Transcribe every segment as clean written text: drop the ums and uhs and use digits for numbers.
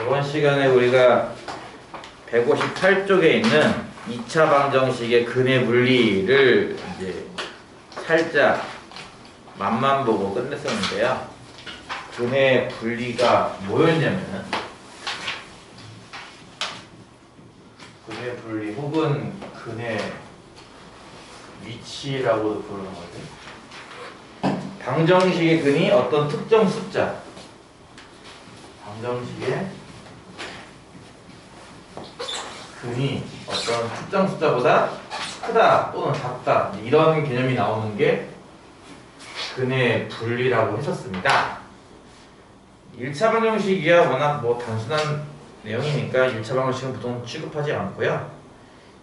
이번 시간에 우리가 158쪽에 있는 2차 방정식의 근의 물리를 이제 살짝 맛만 보고 끝냈었는데요. 근의 분리가 뭐였냐면은 근의 분리 혹은 근의 위치라고도 부르는 거죠. 방정식의 근이 어떤 특정 숫자, 방정식의 근이 어떤 특정 숫자보다 크다 또는 작다 이런 개념이 나오는 게 근의 분리라고 했었습니다. 1차 방정식이야 워낙 뭐 단순한 내용이니까 1차 방정식은 보통 취급하지 않고요.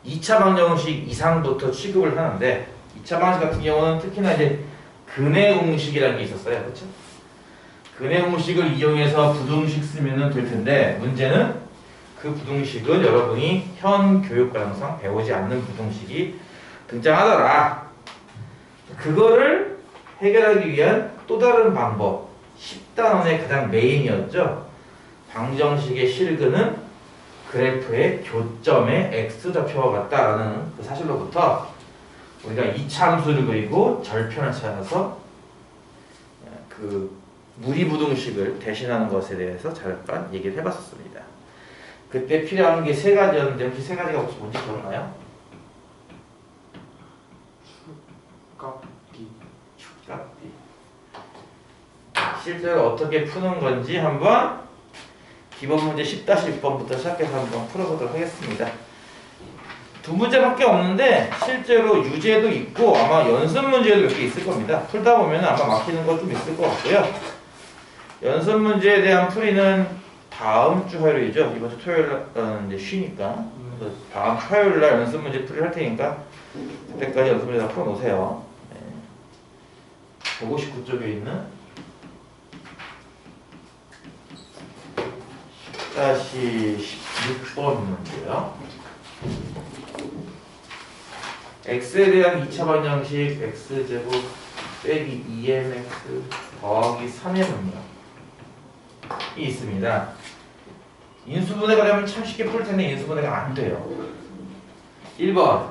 2차 방정식 이상부터 취급을 하는데 2차 방정식 같은 경우는 특히나 이제 근의 공식이라는 게 있었어요. 그렇죠? 근의 공식을 이용해서 부등식 쓰면 될 텐데 문제는 그 부등식은 여러분이 현 교육과정상 배우지 않는 부등식이 등장하더라. 그거를 해결하기 위한 또 다른 방법 10단원의 가장 메인이었죠. 방정식의 실근은 그래프의 교점의 x좌표와 같다라는 그 사실로부터 우리가 이차함수를 그리고 절편을 찾아서 그 무리부등식을 대신하는 것에 대해서 잠깐 얘기를 해봤었습니다. 그때 필요한 게 세 가지였는데 혹시 세 가지가 혹시 뭔지 기억나요? 축값비. 실제로 어떻게 푸는 건지 한번 기본 문제 10-6번부터 시작해서 한번 풀어보도록 하겠습니다. 두 문제밖에 없는데 실제로 유제도 있고 아마 연습 문제도 몇 개 있을 겁니다. 풀다 보면 아마 막히는 거 좀 있을 것 같고요. 연습 문제에 대한 풀이는 다음 주 화요일이죠. 이번 주 토요일 날 이제 쉬니까 다음 주 화요일 날 연습 문제 풀이를 할 테니까 그때까지 연습 문제 다 풀어놓으세요. 159쪽에 있는 10-16번 문제요. x에 대한 2차 방정식 x제곱 빼기 2mx 더하기 3의 분명이 있습니다. 인수분해가 되면 참 쉽게 풀 텐데 인수분해가 안 돼요. 1번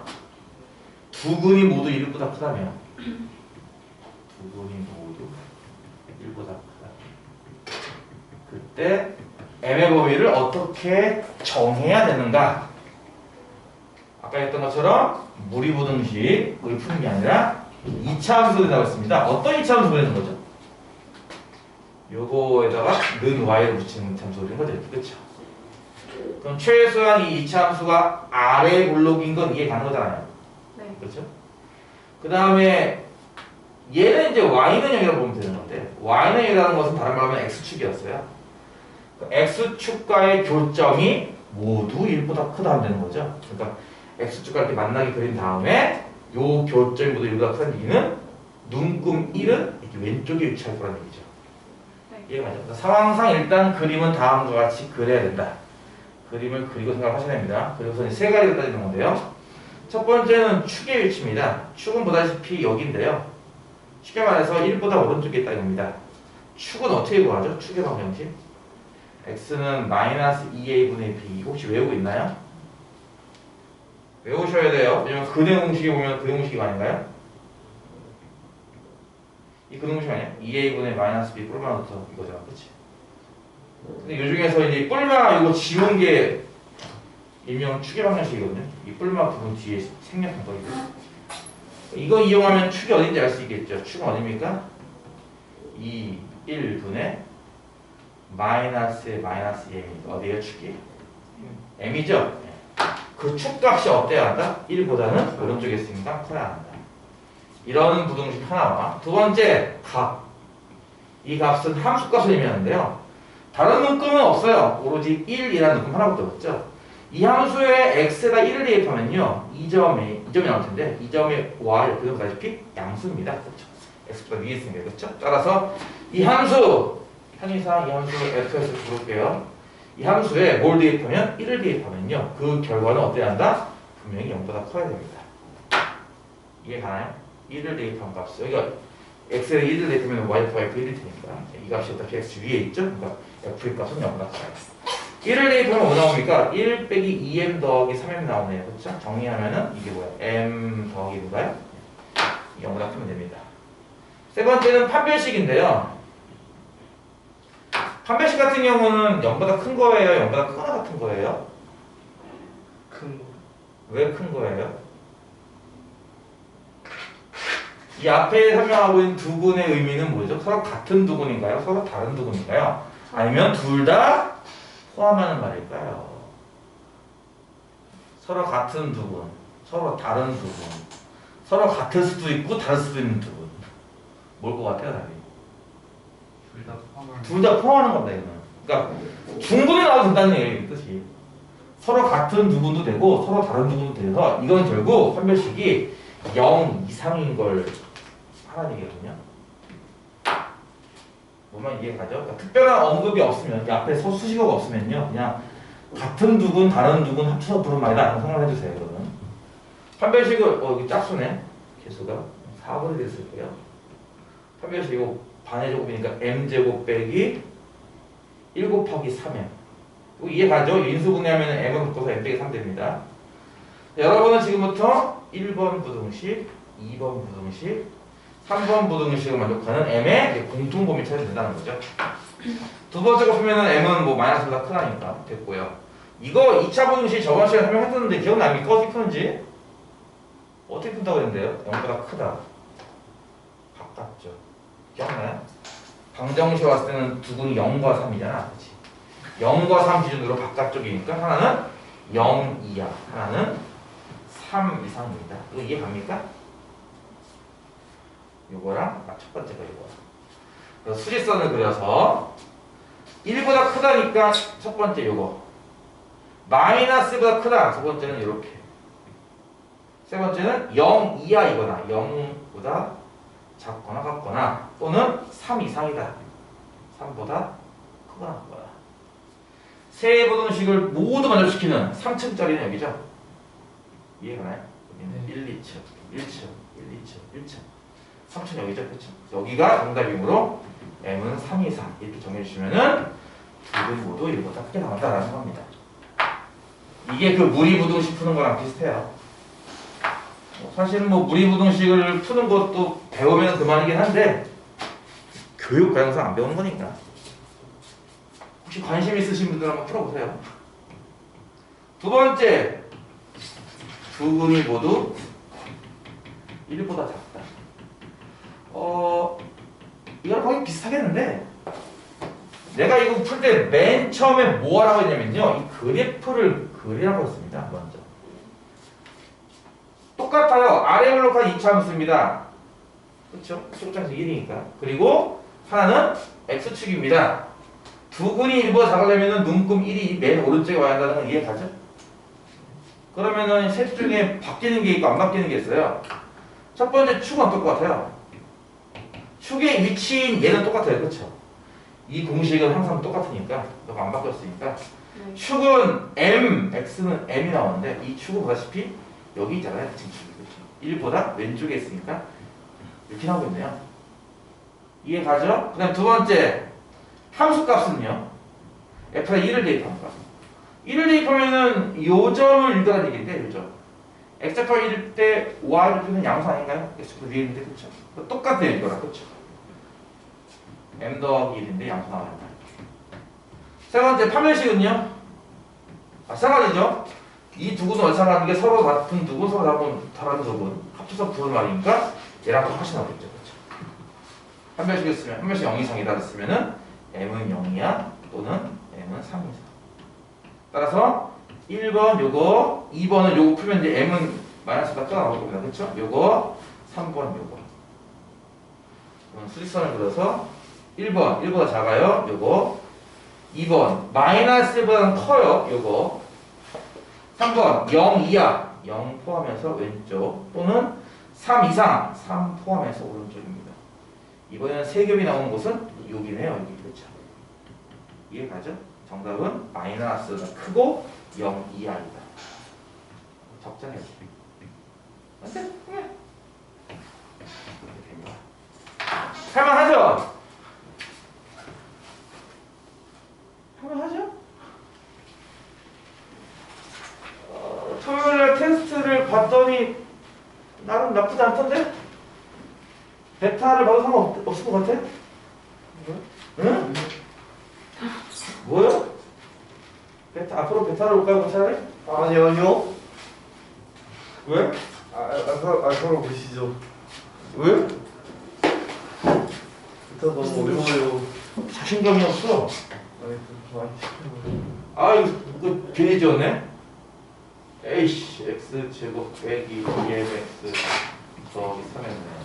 두 근이 모두 1보다 크다며 두 근이 모두 1보다 크다. 그때 m의 범위를 어떻게 정해야 되는가? 아까 했던 것처럼 무리부등식을 푸는 게 아니라 2차 함수를 나왔습니다. 어떤 2차 함수 보내는 거죠? 요거에다가 는 y를 붙이는 함수를 거죠. 그렇죠? 그럼 최소한 이 2차 함수가 아래 블록인 건 이해 가는 거잖아요. 네. 그렇죠? 그 다음에 얘는 이제 y는 0이라고 보면 되는 건데 y는 0이라는 것은 다른 말로 하면 x축이었어요. x축과의 교점이 모두 1보다 크다 하면 되는 거죠. 그러니까 x축과 이렇게 만나게 그린 다음에 요 교점이 모두 1보다 크다는 얘기는 눈금 1은 이렇게 왼쪽에 위치할 거라는 얘기죠. 네. 이해가 맞죠? 그러니까 상황상 일단 그림은 다음과 같이 그려야 된다. 그림을 그리고 생각하셔야 됩니다. 그래서 이제 세 가지를 따지는 건데요. 첫 번째는 축의 위치입니다. 축은 보다시피 여기인데요. 쉽게 말해서 1보다 오른쪽에 있다 이겁니다. 축은 어떻게 구하죠? 축의 방정식. x는 마이너스 2a분의 b. 혹시 외우고 있나요? 외우셔야 돼요. 왜냐면 근의 공식에 보면 근의 공식이 아닌가요? 이 근의 공식 아니야? 2a분의 마이너스 b 뿔마부터 이거잖아. 그치? 근데 이 중에서 이제 뿔마 이거 지운 게 일명 축의 방정식이거든요. 이 뿔마 부분 뒤에 생략한 거거든요. 이거 이용하면 축이 어딘지 알 수 있겠죠. 축은 어디입니까? 2, 1분의 마이너스의 마이너스 m이니까 어디가 축이? m이죠? 그 축값이 어때야 한다? 1보다는 오른쪽에 있으니까 커야 한다. 이런 부등식 하나와 두 번째 값. 이 값은 함수값을 의미하는데요. 다른 눈금은 없어요. 오로지 1이라는 눈금 하나밖에 없죠. 이 함수에 x에다 1을 대입하면요. 2점이 나올 텐데 2점의 y 그건 보다시피 양수입니다. 그렇죠? x보다 위에 있으니까 그렇죠? 따라서 이 함수 편의상 이 함수를 f에서 부를게요. 이 함수에 뭘 대입하면 1을 대입하면요. 그 결과는 어때야 한다? 분명히 0보다 커야 됩니다. 이게 가나요? 1을 대입한 값. 여기가 x에 1을 대입하면 y 더하기 1이 되니까 이 값이 어차피 x 위에 있죠? 그러니까 f의 값은 0보다 커요. 1을 대입하면 뭐 나옵니까? 1 빼기 2m 더하기 3m 나오네요. 그렇죠? 정리하면은 이게 뭐야? m 더하기 뭐가요? 0보다 크면 됩니다. 세 번째는 판별식인데요. 판별식 같은 경우는 0보다 큰 거예요? 0보다 크거나 같은 거예요? 큰 거. 왜 큰 거예요? 이 앞에 설명하고 있는 두근의 의미는 뭐죠? 서로 같은 두근인가요? 서로 다른 두근인가요? 아니면 둘 다 포함하는 말일까요? 서로 같은 두근, 서로 다른 두근, 서로 같을 수도 있고 다를 수도 있는 두근. 뭘 것 같아요, 답이? 둘 다 포함하는. 둘 다 포함하는 겁니다, 이거는. 그러니까 중분이 나와도 된다는 얘기예요, 뜻이. 서로 같은 두근도 되고 서로 다른 두근도 돼서 이건 결국 판별식이 0 이상인 걸 하라는 얘기거든요. 뭐만 이해가죠? 그러니까 특별한 언급이 없으면 이 앞에 수식어가 없으면요 그냥 같은 두근 다른 두근 합쳐서 부른 말이다 라고 생각을 해주세요. 이거는 판별식을 여기 짝수네 개수가 4분의 됐을 거예요. 판별식 이거 반의 제곱이니까 m제곱 빼기 1 곱하기 3m 이거 이해가죠? 인수분해하면 m을 바꿔서 m 빼기 3 됩니다. 여러분은 지금부터 1번 부등식, 2번 부등식, 3번 부등식을 만족하는 m의 공통범위 찾으면 된다는 거죠. 두 번째 거 보면은 m은 뭐 마이너스보다 크다니까 됐고요. 이거 2차 부등식 저번 시간에 설명했었는데 기억납니까? 어떻게 푸는지? 어떻게 푼다고 했는데요? 0보다 크다. 바꿨죠. 기억나요? 방정식 왔을 때는 두근이 0과 3이잖아. 그렇지? 0과 3 기준으로 바깥쪽이니까 하나는 0 이하, 하나는 3 이상입니다. 이거 이해 갑니까? 요거랑 첫 번째 거 이거. 그래서 수직선을 그려서 1보다 크다니까 첫 번째 요거. 마이너스보다 크다 두 번째는 이렇게. 세 번째는 0 이하이거나 0보다 작거나 같거나 또는 3 이상이다. 3보다 크거나 같거나. 세 부등식을 모두 만족시키는 3층짜리는 여기죠. 이해가나요? 여기는 네. 1, 2층, 1층, 1, 2층, 1층. 3층 여기죠, 그렇죠? 여기가 정답이므로 m은 3 이상 이렇게 정해주시면은 두근 모두 1보다 크게 나온다라는 겁니다. 이게 그 무리부등식 푸는 거랑 비슷해요. 사실은 뭐 무리부등식을 푸는 것도 배우면 그만이긴 한데 교육 과정상 안 배우는 거니까. 혹시 관심 있으신 분들 한번 풀어보세요. 두 번째, 두근이 모두 1보다 작다. 이거랑 거의 비슷하겠는데 내가 이거 풀 때 맨 처음에 뭐 하라고 했냐면요 이 그래프를 그리라고 했습니다. 먼저 똑같아요. 아래 블록한 2차 함수입니다. 그렇죠? 초록장에서 1이니까. 그리고 하나는 x축입니다. 두근이 1보다 작으려면 눈금 1이 맨 오른쪽에 와야 한다는 건 이해 가죠? 그러면은 셋 중에 바뀌는 게 있고 안 바뀌는 게 있어요. 첫 번째 축은 똑같아요. 축의 위치인 얘는 똑같아요. 그렇죠? 이 공식은 항상 똑같으니까 너가 안 바뀌었으니까 네. 축은 m, x는 m이 나오는데 이 축은 보다시피 여기 있잖아요. 지금 축이 그렇죠? 1보다 왼쪽에 있으니까 이렇게 나오고 있네요. 이해 가죠? 그 다음 두 번째 함수 값은요. f에 1을 대입합니다. 1을 대입하면은 요 점을 일단은 얘기인데 요점 x좌표 1일 때 y좌표는 양수 아닌가요? x좌표 위에 있는데 그렇죠? 똑같아요 이거랑 그렇죠? m 더하기 1인데 양수 나와요. 세 번째 판별식은요. 마찬가지죠. 이 두근은 얼싸가는 게 서로 같은 두근 서로 다른 두근 합쳐서 부른 말이니까 얘랑 똑같이 나오겠죠. 그렇죠? 판별식이었으면 판별식 0 이상이다 그랬으면은 m은 0이야 또는 m은 3 이상. 따라서 1번 요거 2번은 요거 풀면 이제 m은 마이너스가 또 나올 겁니다. 그렇죠? 요거 3번 요거. 그럼 수직선을 그려서 1번 1보다 작아요. 요거 2번 마이너스보다는 커요. 요거 3번 0 이하 0 포함해서 왼쪽 또는 3 이상 3 포함해서 오른쪽입니다. 이번에는 세 겹이 나오는 곳은 여기네요. 여기 그렇죠? 이해가죠? 정답은 마이너스가 크고 0 이하이다. 적절해요. 안돼? 이렇게 됩니다. 할만하죠? 할만하죠? 봤더니 나름 나쁘지 않던데? 베타를 봐도 상관없을 것 같아? 응? 뭐야? 베타, 앞으로 베타를 올까요, 차라리? 아니요. 왜? 서로 보시죠. 왜? 일단 너무 어려워요. 자신감이 없어. 아니, 많이 시켜요. 아, 이거 괜히 지었네? 에이씨, x제곱 빼기 2mx 더하기 3이네요.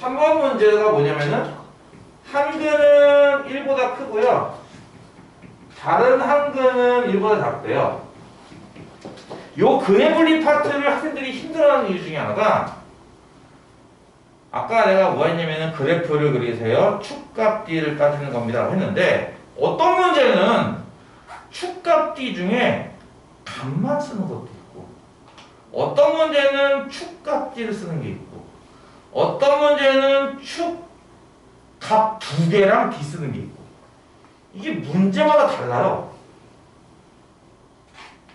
3번 문제가 뭐냐면은 한근은 1보다 크고요. 다른 한근은 1보다 작대요. 요 근의 분리 파트를 학생들이 힘들어하는 이유 중에 하나가 아까 내가 뭐 했냐면은 그래프를 그리세요. 축값 D를 따지는 겁니다. 했는데 어떤 문제는 축값 D 중에 값만 쓰는 것도 있고 어떤 문제는 축값 D를 쓰는 게 있고 어떤 문제는 축값 두 개랑 D 쓰는 게 있고 이게 문제마다 달라요.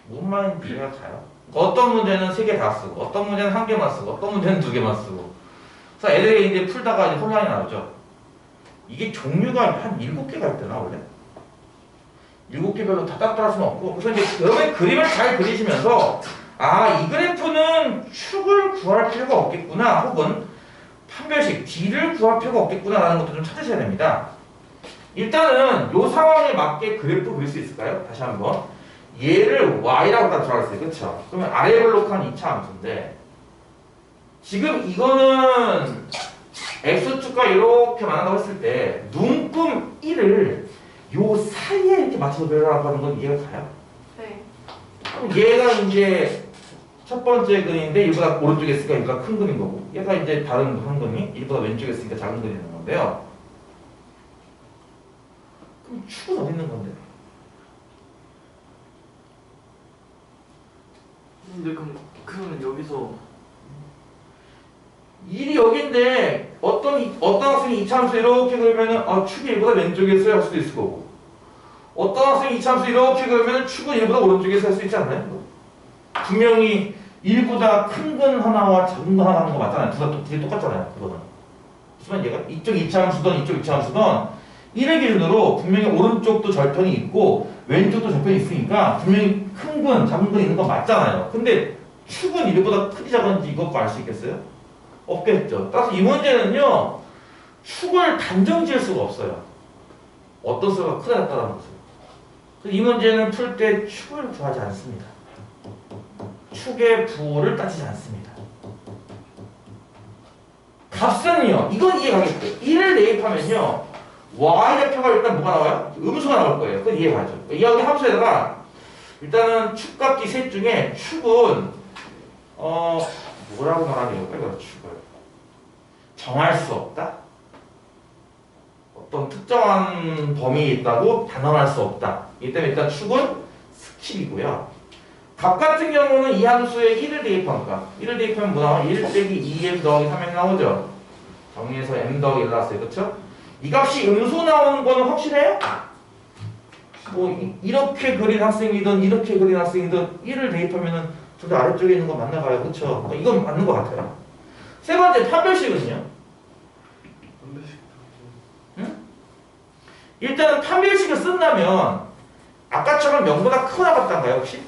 뭔 말인지 이해가 가요? 어떤 문제는 세 개 다 쓰고 어떤 문제는 한 개만 쓰고 어떤 문제는 두 개만 쓰고 그래서 애들이 이제 풀다가 이제 혼란이 나오죠. 이게 종류가 한 7개가 있더나 원래? 7개별로 다 따라 수는 없고 그래서 이제 여러분이 그림을 잘 그리시면서 아, 이 그래프는 축을 구할 필요가 없겠구나 혹은 판별식 D를 구할 필요가 없겠구나 라는 것도 좀 찾으셔야 됩니다. 일단은 이 상황에 맞게 그래프 그릴 수 있을까요? 다시 한번 얘를 y라고 다 들어갔어요. 그쵸? 그러면 아래 블록한 2차 함수인데 지금 이거는 x축과 이렇게 만난다고 했을 때 눈금 1을 요 사이에 이렇게 맞춰서 배우라고 하는 건 이해가 가요? 네. 그럼 얘가 이제 첫 번째 근인데 얘보다 오른쪽에 있으니까 얘가 큰 근인 거고 얘가 이제 다른 한 근이 얘보다 왼쪽에 있으니까 작은 근이 있는 건데요. 그럼 축은 어디 있는 건데? 근데 그러면 여기서 1이 여기인데 어떤 학생이 이차함수 이렇게 그러면은 축이 1보다 왼쪽에 있어야 할 수도 있을 거고 어떤 학생이 이차함수 이렇게 그러면은 축은 1보다 오른쪽에 있어야 할 수 있지 않나요? 분명히 1보다 큰 건 하나와 작은 건 하나 하는 거 맞잖아요. 둘이 똑같잖아요. 그거는. 그렇지만 얘가 이쪽 이차함수든 이쪽 이차함수든 1의 기준으로 분명히 오른쪽도 절편이 있고 왼쪽도 절편이 있으니까 분명히 큰 근, 작은 근 있는 건 맞잖아요. 근데 축은 1보다 크지 작은지 이거 알 수 있겠어요? 없겠죠. 따라서 이 문제는요. 축을 단정 지을 수가 없어요. 어떤 수가 크다 작다라는 것을. 이 문제는 풀 때 축을 구하지 않습니다. 축의 부호를 따지지 않습니다. 값은요. 이건 이해가겠죠. 1을 대입하면요. y좌표가 일단 뭐가 나와요? 음수가 나올 거예요. 그건 이해가죠. 여기 함수에다가 일단은 축값기 셋 중에 축은 뭐라고 말하면 될까요? 축을 정할 수 없다. 어떤 특정한 범위에 있다고 단언할 수 없다. 이 때문에 일단 축은 스킵이고요. 값 같은 경우는 이 함수에 1을 대입하니까 1을 대입하면 뭐 나와요? 1 빼기 2m 더하기 3m 나오죠. 정리해서 m 더하기 1 나왔어요. 그쵸? 이 값이 음수 나오는 거는 확실해요? 뭐 이렇게 그린 학생이든 이렇게 그린 학생이든 1을 대입하면은 둘 다 아래쪽에 있는 거 맞나 봐요. 그쵸? 이건 맞는 것 같아요. 세 번째 판별식은요? 응? 일단은 판별식을 쓴다면 아까처럼 0보다 크거나 같단가요 혹시?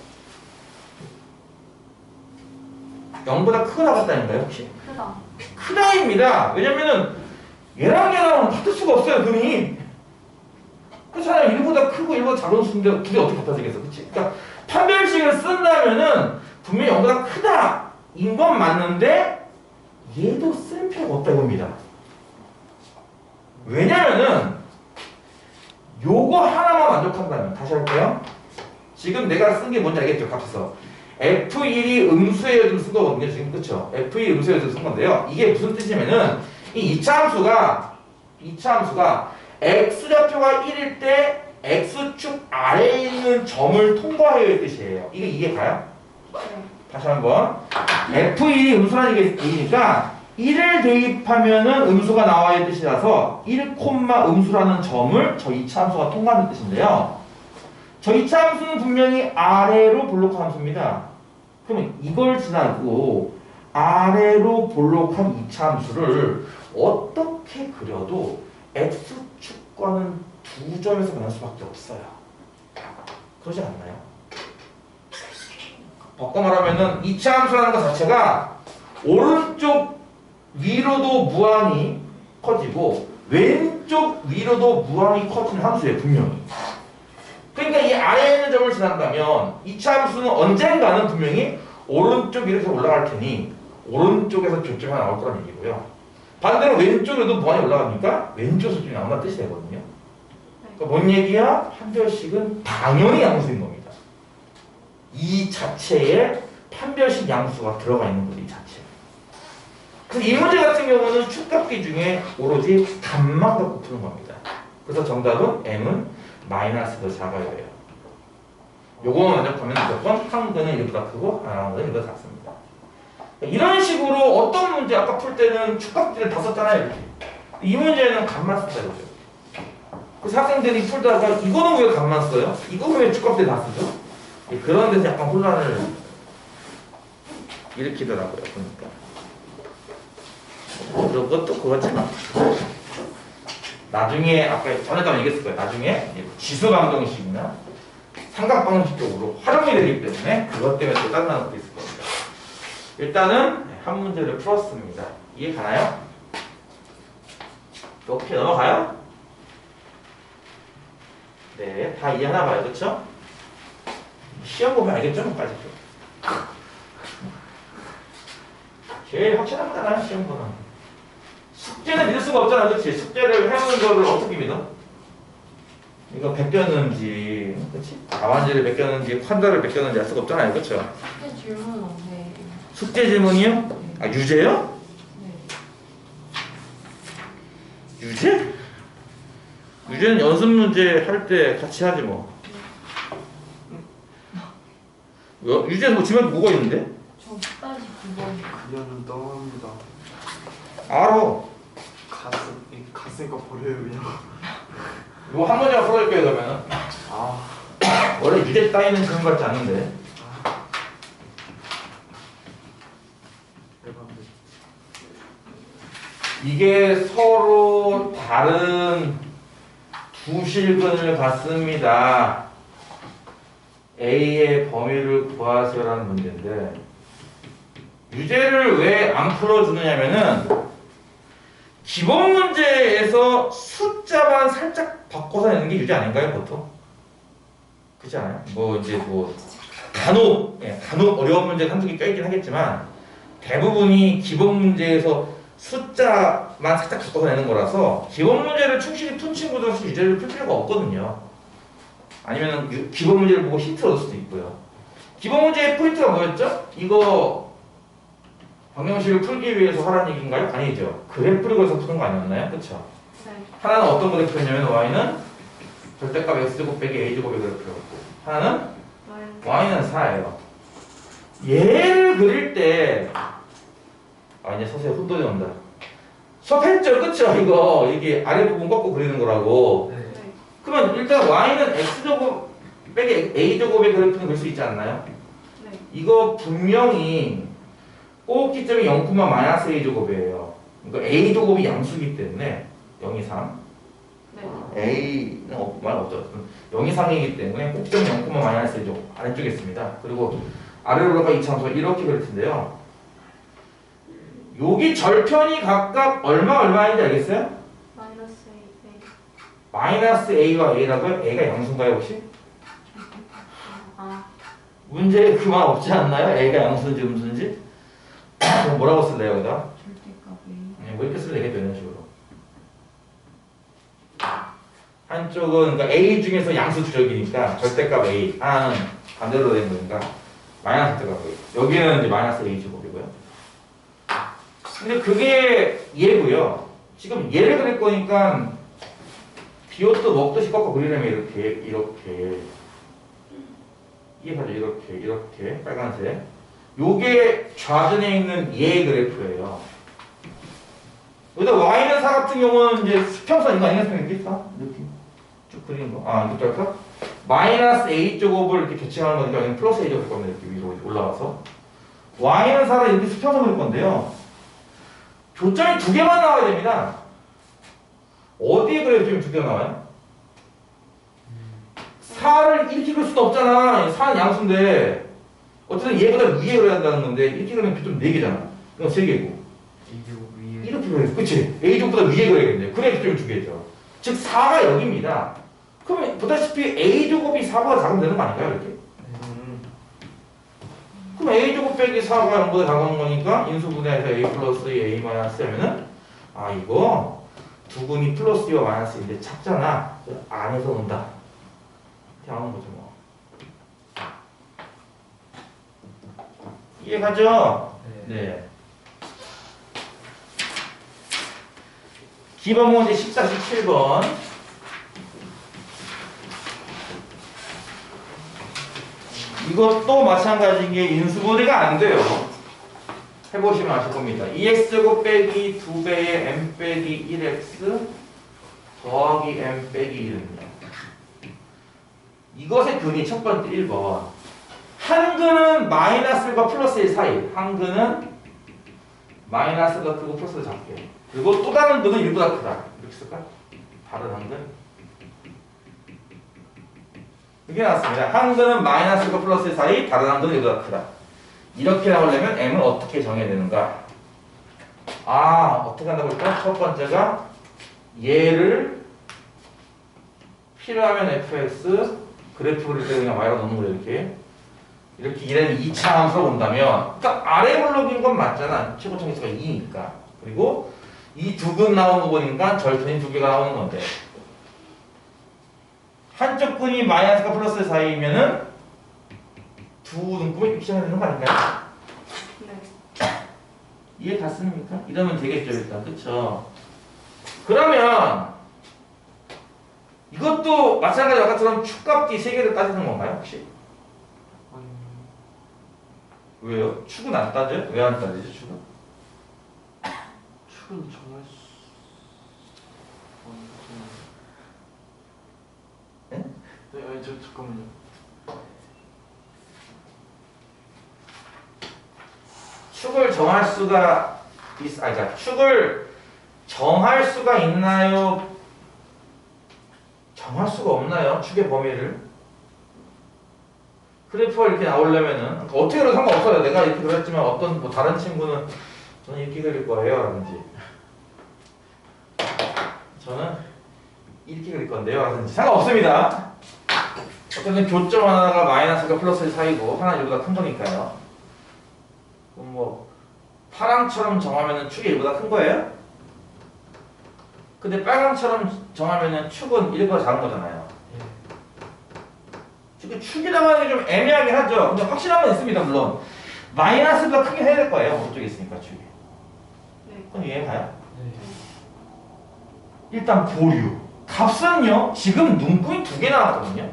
0보다 크거나 같다는가요 혹시? 크다. 크다입니다. 왜냐면은 얘랑 얘랑 같을 수가 없어요 근이. 그렇잖아요. 1보다 크고 1보다 작은 수인데 둘이 어떻게 같아지겠어? 그치? 그러니까 판별식을 쓴다면은 분명히 0보다 크다 인 건 맞는데 얘도 쓸 필요가 없다 이겁니다. 왜냐면은 요거 하나만 만족한다면 다시 할게요. 지금 내가 쓴 게 뭔지 알겠죠? 값에서 F1이 음수의 여지로 쓴 거거든요. 지금 그쵸? F1이 음수의 여지로 쓴 건데요. 이게 무슨 뜻이냐면은 이 2차 함수가 x좌표가 1일 때 x축 아래에 있는 점을 통과해야 할 뜻이에요. 이게 이해가요? 네. 다시 한번 F1이 음수라는 얘기니까 1을 대입하면은 음수가 나와야 할 뜻이라서 1, 음수라는 점을 저 2차 함수가 통과하는 뜻인데요. 저 2차 함수는 분명히 아래로 블록 함수입니다. 그러면 이걸 지나고 아래로 볼록한 이차 함수를 어떻게 그려도 x축과는 두 점에서 만날 수밖에 없어요. 그러지 않나요? 바꿔 말하면은 이차 함수라는 것 자체가 오른쪽 위로도 무한히 커지고 왼쪽 위로도 무한히 커지는 함수예요, 분명히. 그러니까 이 아래에 있는 점을 지난다면 이차 함수는 언젠가는 분명히 오른쪽 위로 계속 올라갈 테니 오른쪽에서 교점이 나올 거란 얘기고요. 반대로 왼쪽으로도 무한히 올라가니까 왼쪽 수준이 나온다는 뜻이 되거든요. 그러니까 뭔 얘기야? 판별식은 당연히 양수인 겁니다. 이 자체에 판별식 양수가 들어가 있는 거죠, 이 자체에. 그래서 이 문제 같은 경우는 축값기 중에 오로지 값만 갖고 푸는 겁니다. 그래서 정답은 m은 마이너스 더 작아요예요. 요거만 먼저 보면 무조건 한 근은 이거보다 크고 하나는 이거보다 작습니다. 이런 식으로 어떤 문제 아까 풀 때는 축값기를 다 썼잖아요, 이렇게. 이 문제는 값만 썼다 이거죠. 그래서 학생들이 풀다가 이거는 왜 값만 써요? 이거는 왜 축값기를 다 쓰죠? 그런 데서 약간 혼란을 일으키더라고요, 보니까. 그것도 그렇지만 나중에 아까 전에도 얘기했을 거예요. 나중에 지수 방정식이나 삼각 방정식 쪽으로 활용이 되기 때문에 그것 때문에 또 짜증나는 것도 있을 겁니다. 일단은 한 문제를 풀었습니다. 이해 가나요? 이렇게 넘어가요? 네, 다 이해하나 봐요, 그렇죠? 시험 보면 알겠죠, 뭐까지. 제일 확실한 거잖아요, 시험 보면. 숙제는 믿을 수가 없잖아, 그렇지? 숙제를 해오는 거를 어떻게 믿어? 이거 베꼈는지, 그렇지? 답안지를 베꼈는지, 판단을 베꼈는지 알 수가 없잖아요, 그렇죠? 숙제 질문 없네. 숙제 질문이요? 네. 아, 유제요? 네. 유제? 유제는 연습 문제 할 때 같이 하지 뭐. 유제는 뭐 집에 뭐가 있는데? 저 10-9번. 그녀는 떠납니다. 알아. 갔으니까 버려요 그냥. 이거 한 문제만 풀어줄게요, 그러면은. 아, 원래 유제 따위는 그런 것 같지 않은데. 대박이다. 이게 서로 다른 두 실근을 갖습니다. A의 범위를 구하세요라는 문제인데 유제를 왜 안 풀어주느냐면은 기본 문제에서 숫자만 살짝 바꿔서 내는 게 유제 아닌가요, 보통? 그렇지 않아요? 뭐 이제 뭐 간혹 어려운 문제 한두 개 껴있긴 하겠지만 대부분이 기본 문제에서 숫자만 살짝 바꿔서 내는 거라서 기본 문제를 충실히 푼 친구들은 사실 유제를 풀 필요가 없거든요. 아니면 기본 문제를 보고 힌트를 얻을 수도 있고요. 기본 문제의 포인트가 뭐였죠? 이거 방정식을 풀기 위해서 하라는 얘기인가요? 아니죠. 그래프를 그려서 푸는 거 아니었나요? 그렇죠? 네. 하나는 어떤 그래프였냐면 y는 절대값 x제곱 빼기 a제곱의 그래프였고 하나는 y는 4예요. 얘를 그릴 때 이제 서서히 혼돈이 온다. 수업했죠? 그쵸? 이게 아래 부분 꺾고 그리는 거라고. 네. 네. 그러면 일단 y는 x제곱 빼기 a제곱의 그래프는 그릴 수 있지 않나요? 네. 이거 분명히 꼭지점이 0,-a제곱이에요. 그러니까 a제곱이 양수이기 때문에 0 이상 네. a는 말 없죠. 0 이상이기 때문에 꼭지점이 0,-a제곱 아래쪽에 있습니다. 그리고 아래로 올라가 이 참수 이렇게 그릴 텐데요. 여기 절편이 각각 얼마인지 알겠어요? 마이너스 a와 a라고요? a가 양수인가요 혹시? 아, 문제에 그 말 없지 않나요? a가 양수인지 음수인지? 그럼 뭐라고 쓸래요 여기다? 절대값이. 뭐 이렇게 쓰면 되겠죠 이런 식으로. 한쪽은 그러니까 a 중에서 양수 주력이니까 절대값 a, 하나는 반대로 된 거니까 마이너스 절대값 a. 여기는 이제 마이너스 a 제곱이고요. 근데 그게 얘고요. 지금 얘를 그릴 거니까 비옷도 먹듯이 꺾어 그리려면 이렇게 이해가죠? 이렇게 빨간색. 요게 좌전에 있는 얘의 그래프예요. 여기다 y는 4 같은 경우는 이제 수평선 이거 아니겠습니까? 이렇게 쭉 그리는 거. 이것도 할까? 마이너스 a 제곱을 이렇게 교체하는 거니까 여기는 플러스 a 제곱 겁니다. 이렇게 위로 올라가서 y는 4를 이렇게 수평선 그릴 건데요. 교점이 2개만 나와야 됩니다. 어디에 그래야 교점이 2개가 나와요? 4를 이렇게 그릴 수는 없잖아. 4는 양수인데 어쨌든 얘보다 위에 그려야 한다는 건데 이렇게 그리면 교점 4개잖아. 그럼 3개고 이제곱 위에. 이렇게 그려야지. 그치? A족보다 위에 그려야겠네. 그래야 교점이 2개죠. 즉 4가 여기입니다. 그러면 보다시피 A제곱이 4보다 작으면 되는 거 아닌가요? 이렇게? 그럼 A제곱 빼기 4가 0보다 작은 거니까 인수분해해서 A 플러스 A 마이너스 하면은 아 이거 두근이 플러스와 마이너스인데 작잖아. 안에서 논다. 이렇게 나오는 거죠 뭐. 이해가죠? 네. 기본 문제 14, 17번. 이것도 마찬가지인 게 인수분해가 안 돼요. 해보시면 아실 겁니다. 2x제곱 빼기 2배의 m 빼기 1x 더하기 m 빼기 1입니다. 이것의 근이 첫 번째 1번. 한 근은 마이너스 1과 플러스 1 사이. 한 근은 마이너스가 크고 플러스가 작게. 그리고 또 다른 근은 1보다 크다. 이렇게 쓸까? 다른 한 근. 이렇게 나왔습니다. 한 근은 마이너스 1과 플러스 1 사이. 다른 한 근은 1보다 크다. 이렇게 나오려면 m은 어떻게 정해야 되는가? 아, 어떻게 한다고 할까? 첫 번째가 얘를 필요하면 fx 그래프 그릴 때 그냥 y로 넣는 거예요. 이렇게 이래는 2차 함수로 본다면 그러니까 아래 블록인 건 맞잖아. 최고점 개수가 2니까. 그리고 이 두 근 나오는 거 보니까 절편이 2개가 나오는 건데 한쪽 근이 마이너스과 플러스 사이면은 두 눈금을 이렇게 시작해야 되는 거 아닌가요? 네. 이해 갔습니까? 이러면 되겠죠 일단. 그쵸? 그러면 이것도 마찬가지로 아까처럼 축값 D 3개를 따지는 건가요 혹시? 아니, 왜요? 축은 안 따져요? 왜 안 따지죠 축은? 축은 정할 수. 네? 네, 아니 저 잠깐만요. 축을 정할 수가 자, 축을 정할 수가 있나요? 정할 수가 없나요? 축의 범위를? 그래프가 이렇게 나오려면은 어떻게 그래도 상관없어요. 내가 이렇게 그렸지만 어떤 뭐 다른 친구는 저는 이렇게 그릴 거예요 라든지 저는 이렇게 그릴 건데요 라든지 상관없습니다. 어쨌든 교점 하나가 마이너스가 플러스 사이고 하나 1보다 큰 거니까요. 그럼 뭐 파랑처럼 정하면은 축이 1보다 큰 거예요? 근데 빨강처럼 정하면은 축은 1보다 작은 거잖아요. 지금 축이라고 하는 게 좀 애매하긴 하죠. 근데 확실한 건 있습니다. 물론 마이너스가 크게 해야 될 거예요. 오른쪽에 있으니까 축이. 네. 그럼 이해가요? 네. 일단 보류. 값은요. 지금 눈금이 2개 나왔거든요.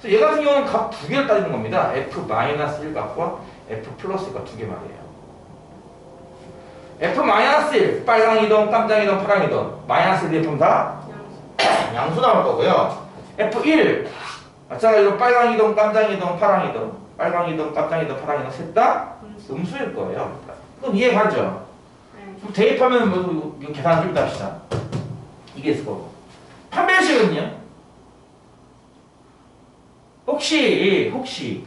그래서 얘 같은 경우는 값 2개를 따지는 겁니다. f-1 값과 f 플러스 값 2개 말이에요. f-1 빨강이든 깜장이든 파랑이든 마이너스 1, F는 다 양수. 양수 나올 거고요. F1 마찬가지로 빨강이든 깜장이든 파랑이든 빨강이든 깜장이든 파랑이든 셋 다 분수. 음수일 거예요. 그럼 이해가죠? 네. 그럼 대입하면 뭐 이거 계산 좀 합시다. 이게 있을 거고. 판별식은요? 혹시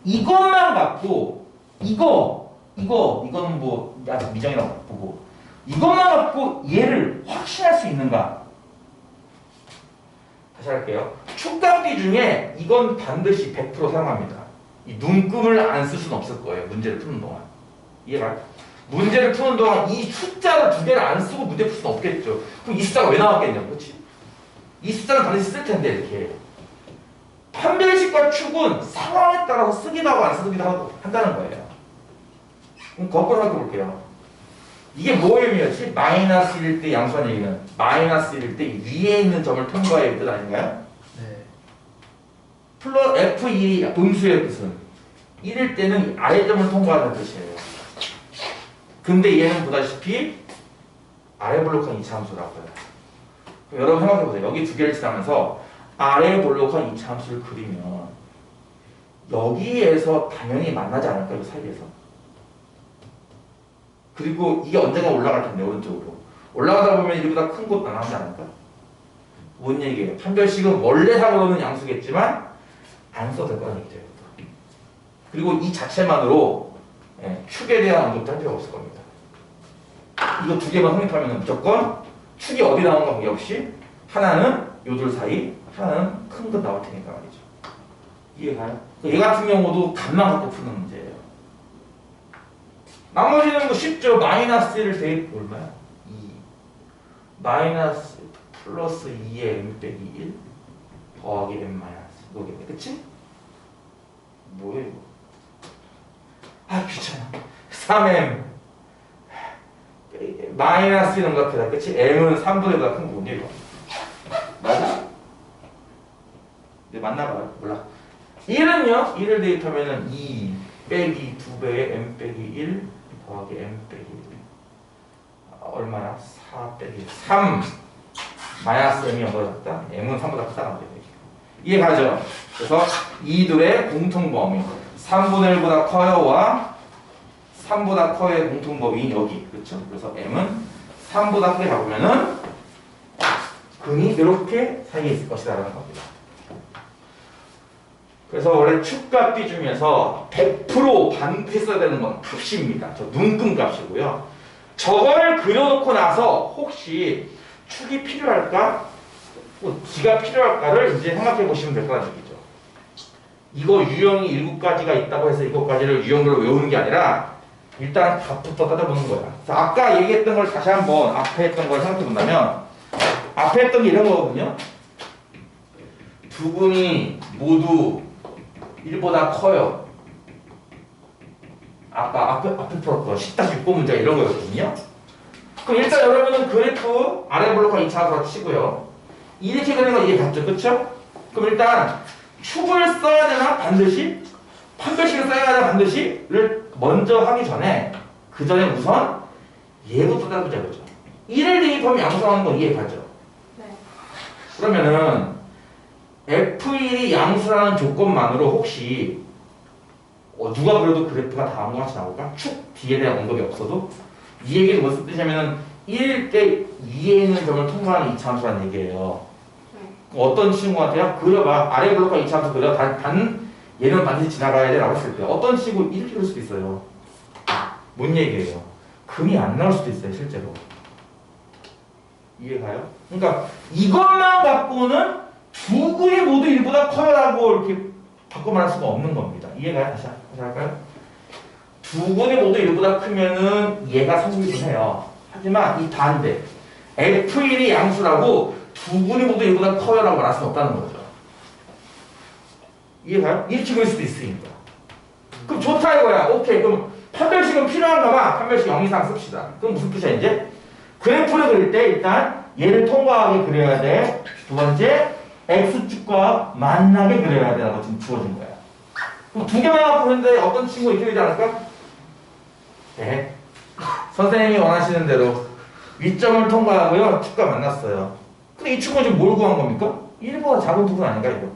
이것만 갖고 이거는 뭐 아직 미정이라고 보고 이것만 갖고 얘를 확신할 수 있는가? 다시 할게요. 축값비 중에 이건 반드시 100% 사용합니다. 이 눈금을 안 쓸 수는 없을 거예요. 문제를 푸는 동안. 이해가? 문제를 푸는 동안 이 숫자를 2개를 안 쓰고 문제 풀 수는 없겠죠. 그럼 이 숫자가 왜 나왔겠냐고, 그렇지? 이 숫자는 반드시 쓸 텐데 이렇게. 판별식과 축은 상황에 따라서 쓰기도 하고 안 쓰기도 하고 한다는 거예요. 그럼 거꾸로 생각해 볼게요. 이게 뭐 의미였지? 마이너스일 때 양수한 얘기는 마이너스일 때 위에 있는 점을 통과해야 뜻 아닌가요? 네. 플러스 F2 음수의 뜻은 1일 때는 아래 점을 통과하는 뜻이에요. 근데 얘는 보다시피 아래 볼록한 2차 함수라고요. 그럼 여러분 생각해 보세요. 여기 2개를 지나면서 아래 볼록한 2차 함수를 그리면 여기에서 당연히 만나지 않을까요? 이 사이에서. 그리고 이게 언젠가 올라갈 텐데 오른쪽으로. 올라가다 보면 이보다 큰 곳 나가지 않을까? 뭔 얘기예요? 판별식은 원래상으로는 양수겠지만 안 써도 될 거라는 얘기죠. 그리고 이 자체만으로 축에 대한 언급도 할 필요가 없을 겁니다. 이거 두 개만 성립하면 무조건 축이 어디 나오는 거 관계없이 하나는 요들 사이, 하나는 큰 것 나올 테니까 말이죠. 이해가요? 얘 같은 경우도 값만 갖고 푸는 문제예요. 나머지는 뭐 쉽죠. 마이너스 1을 대입 얼마야? 2 마이너스 플러스 2에 m 빼기 1 더하기 m 마이너스 이거겠네. 그치? 뭐야 이거? 아 귀찮아. 3m 마이너스 1은 같다. 그치? m은 3분의 1보다 큰 거군요 이거. 맞아? 네 맞나봐요. 몰라. 1은요? 1을 대입하면은 2 빼기 2배의 m 빼기 1 더하기 m 빼기 1 얼마나? 4 빼기 3 마이너스 m이 0보다 작다? m은 3보다 크다가 돼요. 이해가죠? 그래서 이둘의 공통범위 3분의 1보다 커요와 3보다 커의 공통범위 여기 그렇죠? 그래서 m은 3보다 크게 잡으면은 근이 이렇게 사이에 있을 것이라는 겁니다. 그래서 원래 축값비 중에서 100% 반드시 써야 되는 건 값입니다. 저 눈금 값이고요. 저걸 그려놓고 나서 혹시 축이 필요할까? 기가 필요할까를 이제 생각해 보시면 될 거라는 얘기죠. 이거 유형이 7가지가 있다고 해서 이것까지를 유형별로 외우는 게 아니라 일단 값부터 따져보는 거야. 자, 아까 얘기했던 걸 다시 한번 앞에 했던 걸 생각해 본다면 앞에 했던 게 이런 거거든요. 두 분이 모두 1보다 커요. 아까 앞에 풀었던 10-6번 문제 이런 거였거든요. 그럼 일단 여러분은 그래프 아래 블록과 2차원으로 치고요. 이렇게 되는 건 이해 갔죠? 그쵸? 그럼 일단 축을 써야 되나? 반드시? 판별식을 써야 되나? 반드시?를 먼저 하기 전에 그 전에 우선 얘부터 따보자 그죠? 1을 대입하면 양수하는 건 이해 가죠? 네. 그러면은 F1이 양수라는 조건만으로 혹시 누가 그래도 그래프가 다음과 같이 나올까? 축 뒤에 대한 언급이 없어도 이 얘기는 무슨 뜻이냐면은 1일 때 2에 있는 점을 통과하는 2차함수라는 얘기예요. 네. 어떤 친구 같아요? 그려봐. 아래 블록과 2차함수 그려. 얘는 반드시 지나가야 돼 라고 했을 때 어떤 식으로 이렇게 그릴 수도 있어요. 뭔 얘기예요? 근이 안 나올 수도 있어요 실제로. 이해가요? 그러니까 이것만 갖고는 두 근이 모두 1보다 커요라고 이렇게 바꿔 말할 수가 없는 겁니다. 이해가요? 다시 할까요? 두 근이 모두 1보다 크면은 얘가 성립을 해요. 하지만 이 반대 F1이 양수라고 두 근이 모두 1보다 커요라고 말할 수는 없다는 거죠. 이해가요? 이렇게 그릴 수도 있으니까. 그럼 좋다 이거야. 오케이. 그럼 판별식은 필요한가 봐. 판별식 0 이상 씁시다. 그럼 무슨 뜻이야 이제? 그래프를 그릴 때 일단 얘를 통과하게 그려야 돼. 두 번째 X축과 만나게 그려야 돼 라고 지금 주어진 거야. 그럼 두 개만 갖고 있는데 어떤 친구 이렇게 되지 않을까? 네. 선생님이 원하시는 대로 위점을 통과하고요. 축과 만났어요. 근데 이 친구가 지금 뭘 구한 겁니까? 1보다 작은 부분 아닌가 이거?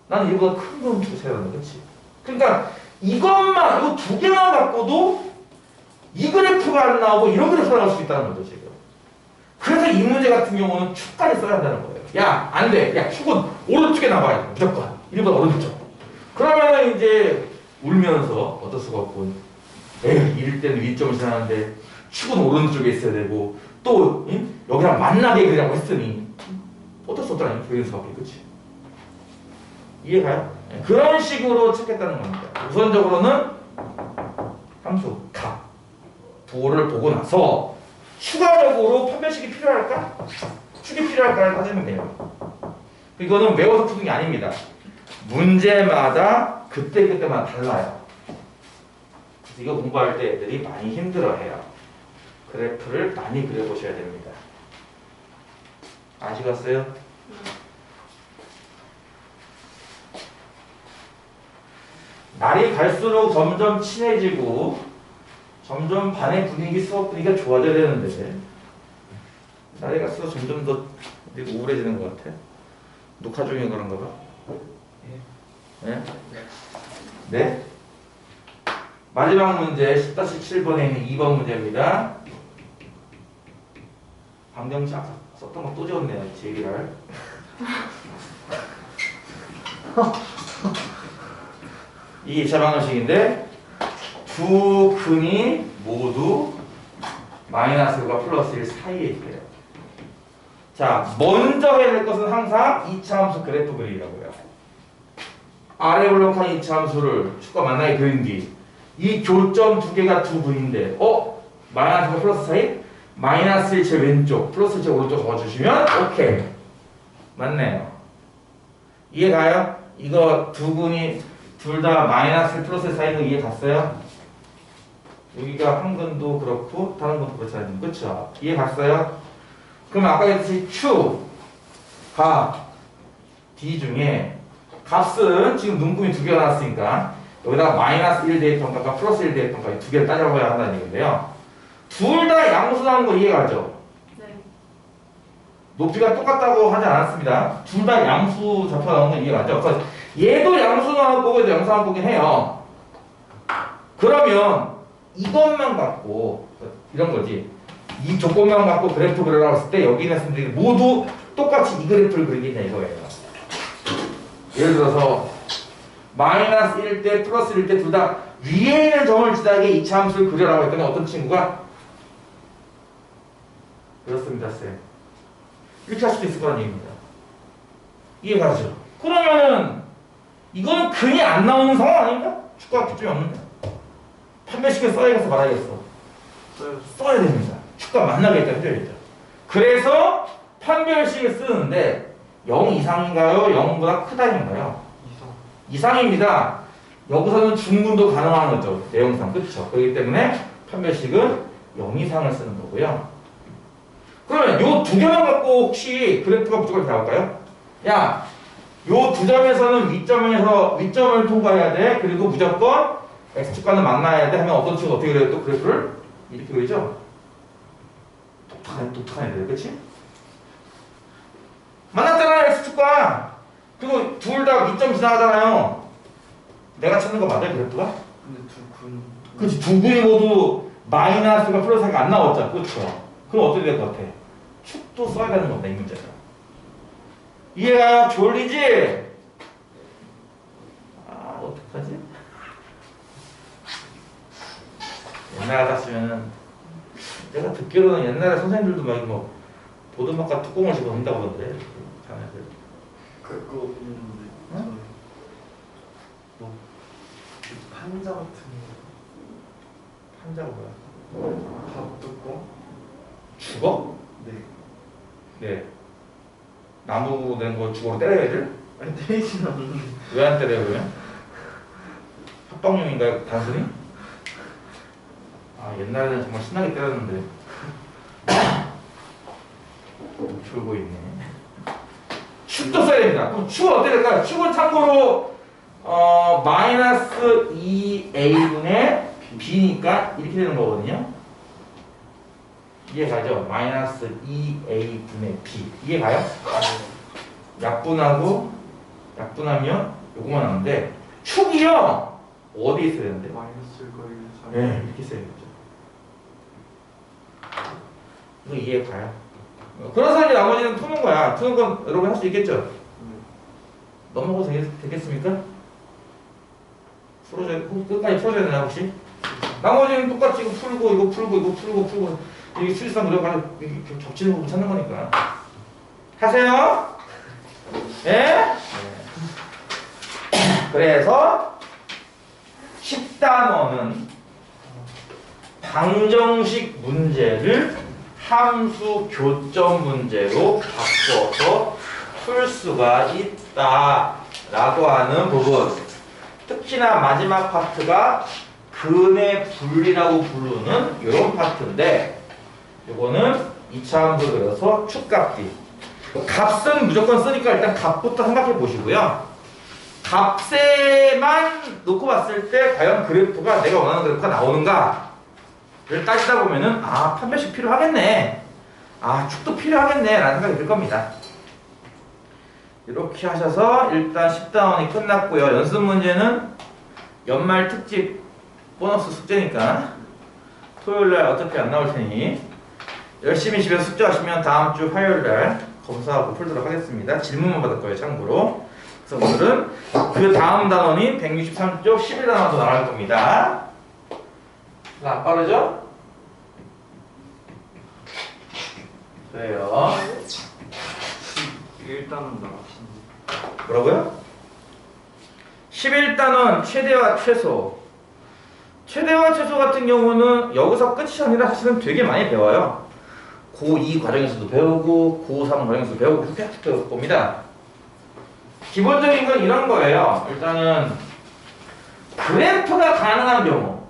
나는 1보다 큰 부분 주고 세야 된다. 그치? 그러니까 이것만 이 두 개만 갖고도 이 그래프가 안 나오고 이런 그래프가 나올 수 있다는 거죠 지금. 그래서 이 문제 같은 경우는 축까지 써야 한다는 거예요. 야, 안 돼. 야, 축은 오른쪽에 나와야 돼. 무조건. 1번 오른쪽. 그러면은 이제 울면서 어쩔 수가 없고 에휴, 이럴 때는 위점을 지나는데 축은 오른쪽에 있어야 되고 또 여기랑 만나게 그리라고 했으니 어쩔 수 없잖아요. 그럴 수밖에. 그치? 이해가요? 그런 식으로 찾겠다는 겁니다. 우선적으로는 함수 값 부호를 보고 나서 추가적으로 판별식이 필요할까? 축이 필요할까를 따지면 돼요. 이거는 외워서 푸는 게 아닙니다. 문제마다 그때그때마다 달라요. 그래서 이거 공부할 때 애들이 많이 힘들어해요. 그래프를 많이 그려보셔야 됩니다. 아시겠어요? 날이 갈수록 점점 친해지고 점점 반의 분위기, 수업 분위기가 좋아져야 되는데 날이 갈수록 점점 더 우울해지는 것 같아. 녹화 중에 그런가 봐. 네? 네? 마지막 문제 10-7번에 있는 2번 문제입니다. 방정식 아까 썼던 거 또 지웠네요. 제 얘기를. 이게 2차 방정식인데 두 근이 모두 마이너스 1과 플러스 1 사이에 있대요. 자, 먼저 해야 될 것은 항상 2차 함수 그래프 그리라고요. 아래 블록한 2차 함수를 축과 만나게 그린 뒤 이 교점 두 개가 두 근인데 마이너스 1과 플러스 사이? 마이너스 1 제 왼쪽, 플러스 1 제 오른쪽 적어주시면 오케이. 맞네요. 이해가요? 이거 두 근이 둘 다 마이너스 1 플러스 1 사이인 거 이해 갔어요? 여기가 한 근도 그렇고 다른 것도 그렇잖아요. 그쵸? 이해 갔어요? 그럼 아까 했듯이 Q, 가, D 중에 값은 지금 눈금이 두 개가 나왔으니까 여기다가 마이너스 1 대입평가과 플러스 1 대입평가 이 두 개를 따져봐야 한다는 얘기인데요. 둘 다 양수 나오는 거 이해가죠? 네. 높이가 똑같다고 하지 않았습니다. 둘 다 양수 잡혀 나오는 거 이해가죠? 그래서 얘도 양수 나올 거고 얘도 양수 나올 거긴 해요. 그러면 이것만 갖고 이런 거지. 이 조건만 갖고 그래프 그리라고 했을 때 여기 있는 선생님들이 모두 똑같이 이 그래프를 그리겠냐 이거예요. 예를 들어서 마이너스 1 대 플러스 1 대 둘 다 위에 있는 점을 지나게 2차 함수를 그려라고 했더니 어떤 친구가 그렇습니다 쌤. 이렇게 할 수도 있을 거라는 얘기입니다. 이해가죠? 그러면은 이거는 근이 안 나오는 상황 아닌가? 축구가 기준이 없는데 판별식을 써야겠어 말아야겠어? 써야 됩니다. 축구가 만나겠다 해줘야겠죠. 그래서 판별식을 쓰는데 0 이상인가요? 0보다 크다인가요? 이상입니다. 여기서는 중분도 가능한 거죠. 내용상. 그렇죠? 그렇기 때문에 판별식은 0 이상을 쓰는 거고요. 그러면 요 두 개만 갖고 혹시 그래프가 무조건 나올까요? 야, 요 두 점에서는 위점을 통과해야 돼. 그리고 무조건 x축과는 만나야 돼 하면 어떤 친구 어떻게 그려요? 또 그래프를 이렇게 그리죠? 독특한 애들, 그치? 만났잖아요, x축과. 그리고 둘 다 위점 지나가잖아요. 내가 찾는 거 맞아요, 그래프가? 근데 두 근. 그치, 두 분이 모두 마이너스가 플러스가 안 나왔잖아. 그렇죠? 그럼 어떻게 될 것 같아? 축도 써야 되는 겁니다, 이 문제가. 이해가 졸리지? 아, 어떡하지? 옛날 같았으면은 내가 듣기로는 옛날에 선생님들도 막 뭐 보드막과 뚜껑을 집어넣는다고 하던데 자네들. 그거 있는데. 응? 뭐 판자 같은 판자가 뭐야? 거. 밥 뚜껑? 죽어? 네. 네. 나무 된 거 죽어로 때려야 돼? 아니 때리진 않는데. 왜 안 때려요 그러면? 협박용인가요 단순히? 아 옛날에는 정말 신나게 때렸는데 졸고 있네. 축도 써야 됩니다. 그럼 축은 어떻게 될까요? 축은 참고로 마이너스 2a분의 b니까 이렇게 되는 거거든요. 이해가죠? 마이너스 2a분의 b 이해가요? 약분하면 요거만 나오는데 축이요 어디에 있어야 되는데? 마이너스 1과 1 사이. 네 이렇게 써야겠죠. 이거 이해가요? 그래서 이제 나머지는 푸는 거야. 푸는 건 여러분 할 수 있겠죠? 네. 넘어가도 되겠습니까? 끝까지 풀어줘야 되나 혹시? 나머지는 똑같이 이거 풀고 이거 풀고 이거 풀고 이게 수지상 노력하는 겹치는 부분 찾는 거니까 하세요? 예? 그래서 10단원은 방정식 문제를 함수 교점 문제로 바꿔서 풀 수가 있다라고 하는 부분. 특히나 마지막 파트가 근의 분리라고 부르는 이런 파트인데 이거는 2차 함수 그려서 축값기. 값은 무조건 쓰니까 일단 값부터 생각해 보시고요. 값에만 놓고 봤을 때 과연 그래프가 내가 원하는 그래프가 나오는가를 따지다 보면은 아 판별식 필요하겠네. 아 축도 필요하겠네 라는 생각이 들 겁니다. 이렇게 하셔서 일단 10단원이 끝났고요. 연습 문제는 연말 특집 보너스 숙제니까 토요일날 어차피 안 나올 테니 열심히 집에서 숙제하시면 다음 주 화요일날 검사하고 풀도록 하겠습니다. 질문만 받을 거예요, 참고로. 그래서 오늘은 그 다음 단원인 163쪽 11단원도 나갈 겁니다. 자, 빠르죠? 그래요. 11단은 나왔습니다. 뭐라고요? 11단원 최대와 최소. 최대와 최소 같은 경우는 여기서 끝이 아니라 사실은 되게 많이 배워요. 고2 과정에서도 배우고 고3 과정에서도 배우고 그렇게 배울 겁니다. 기본적인 건 이런 거예요. 일단은 그래프가 가능한 경우.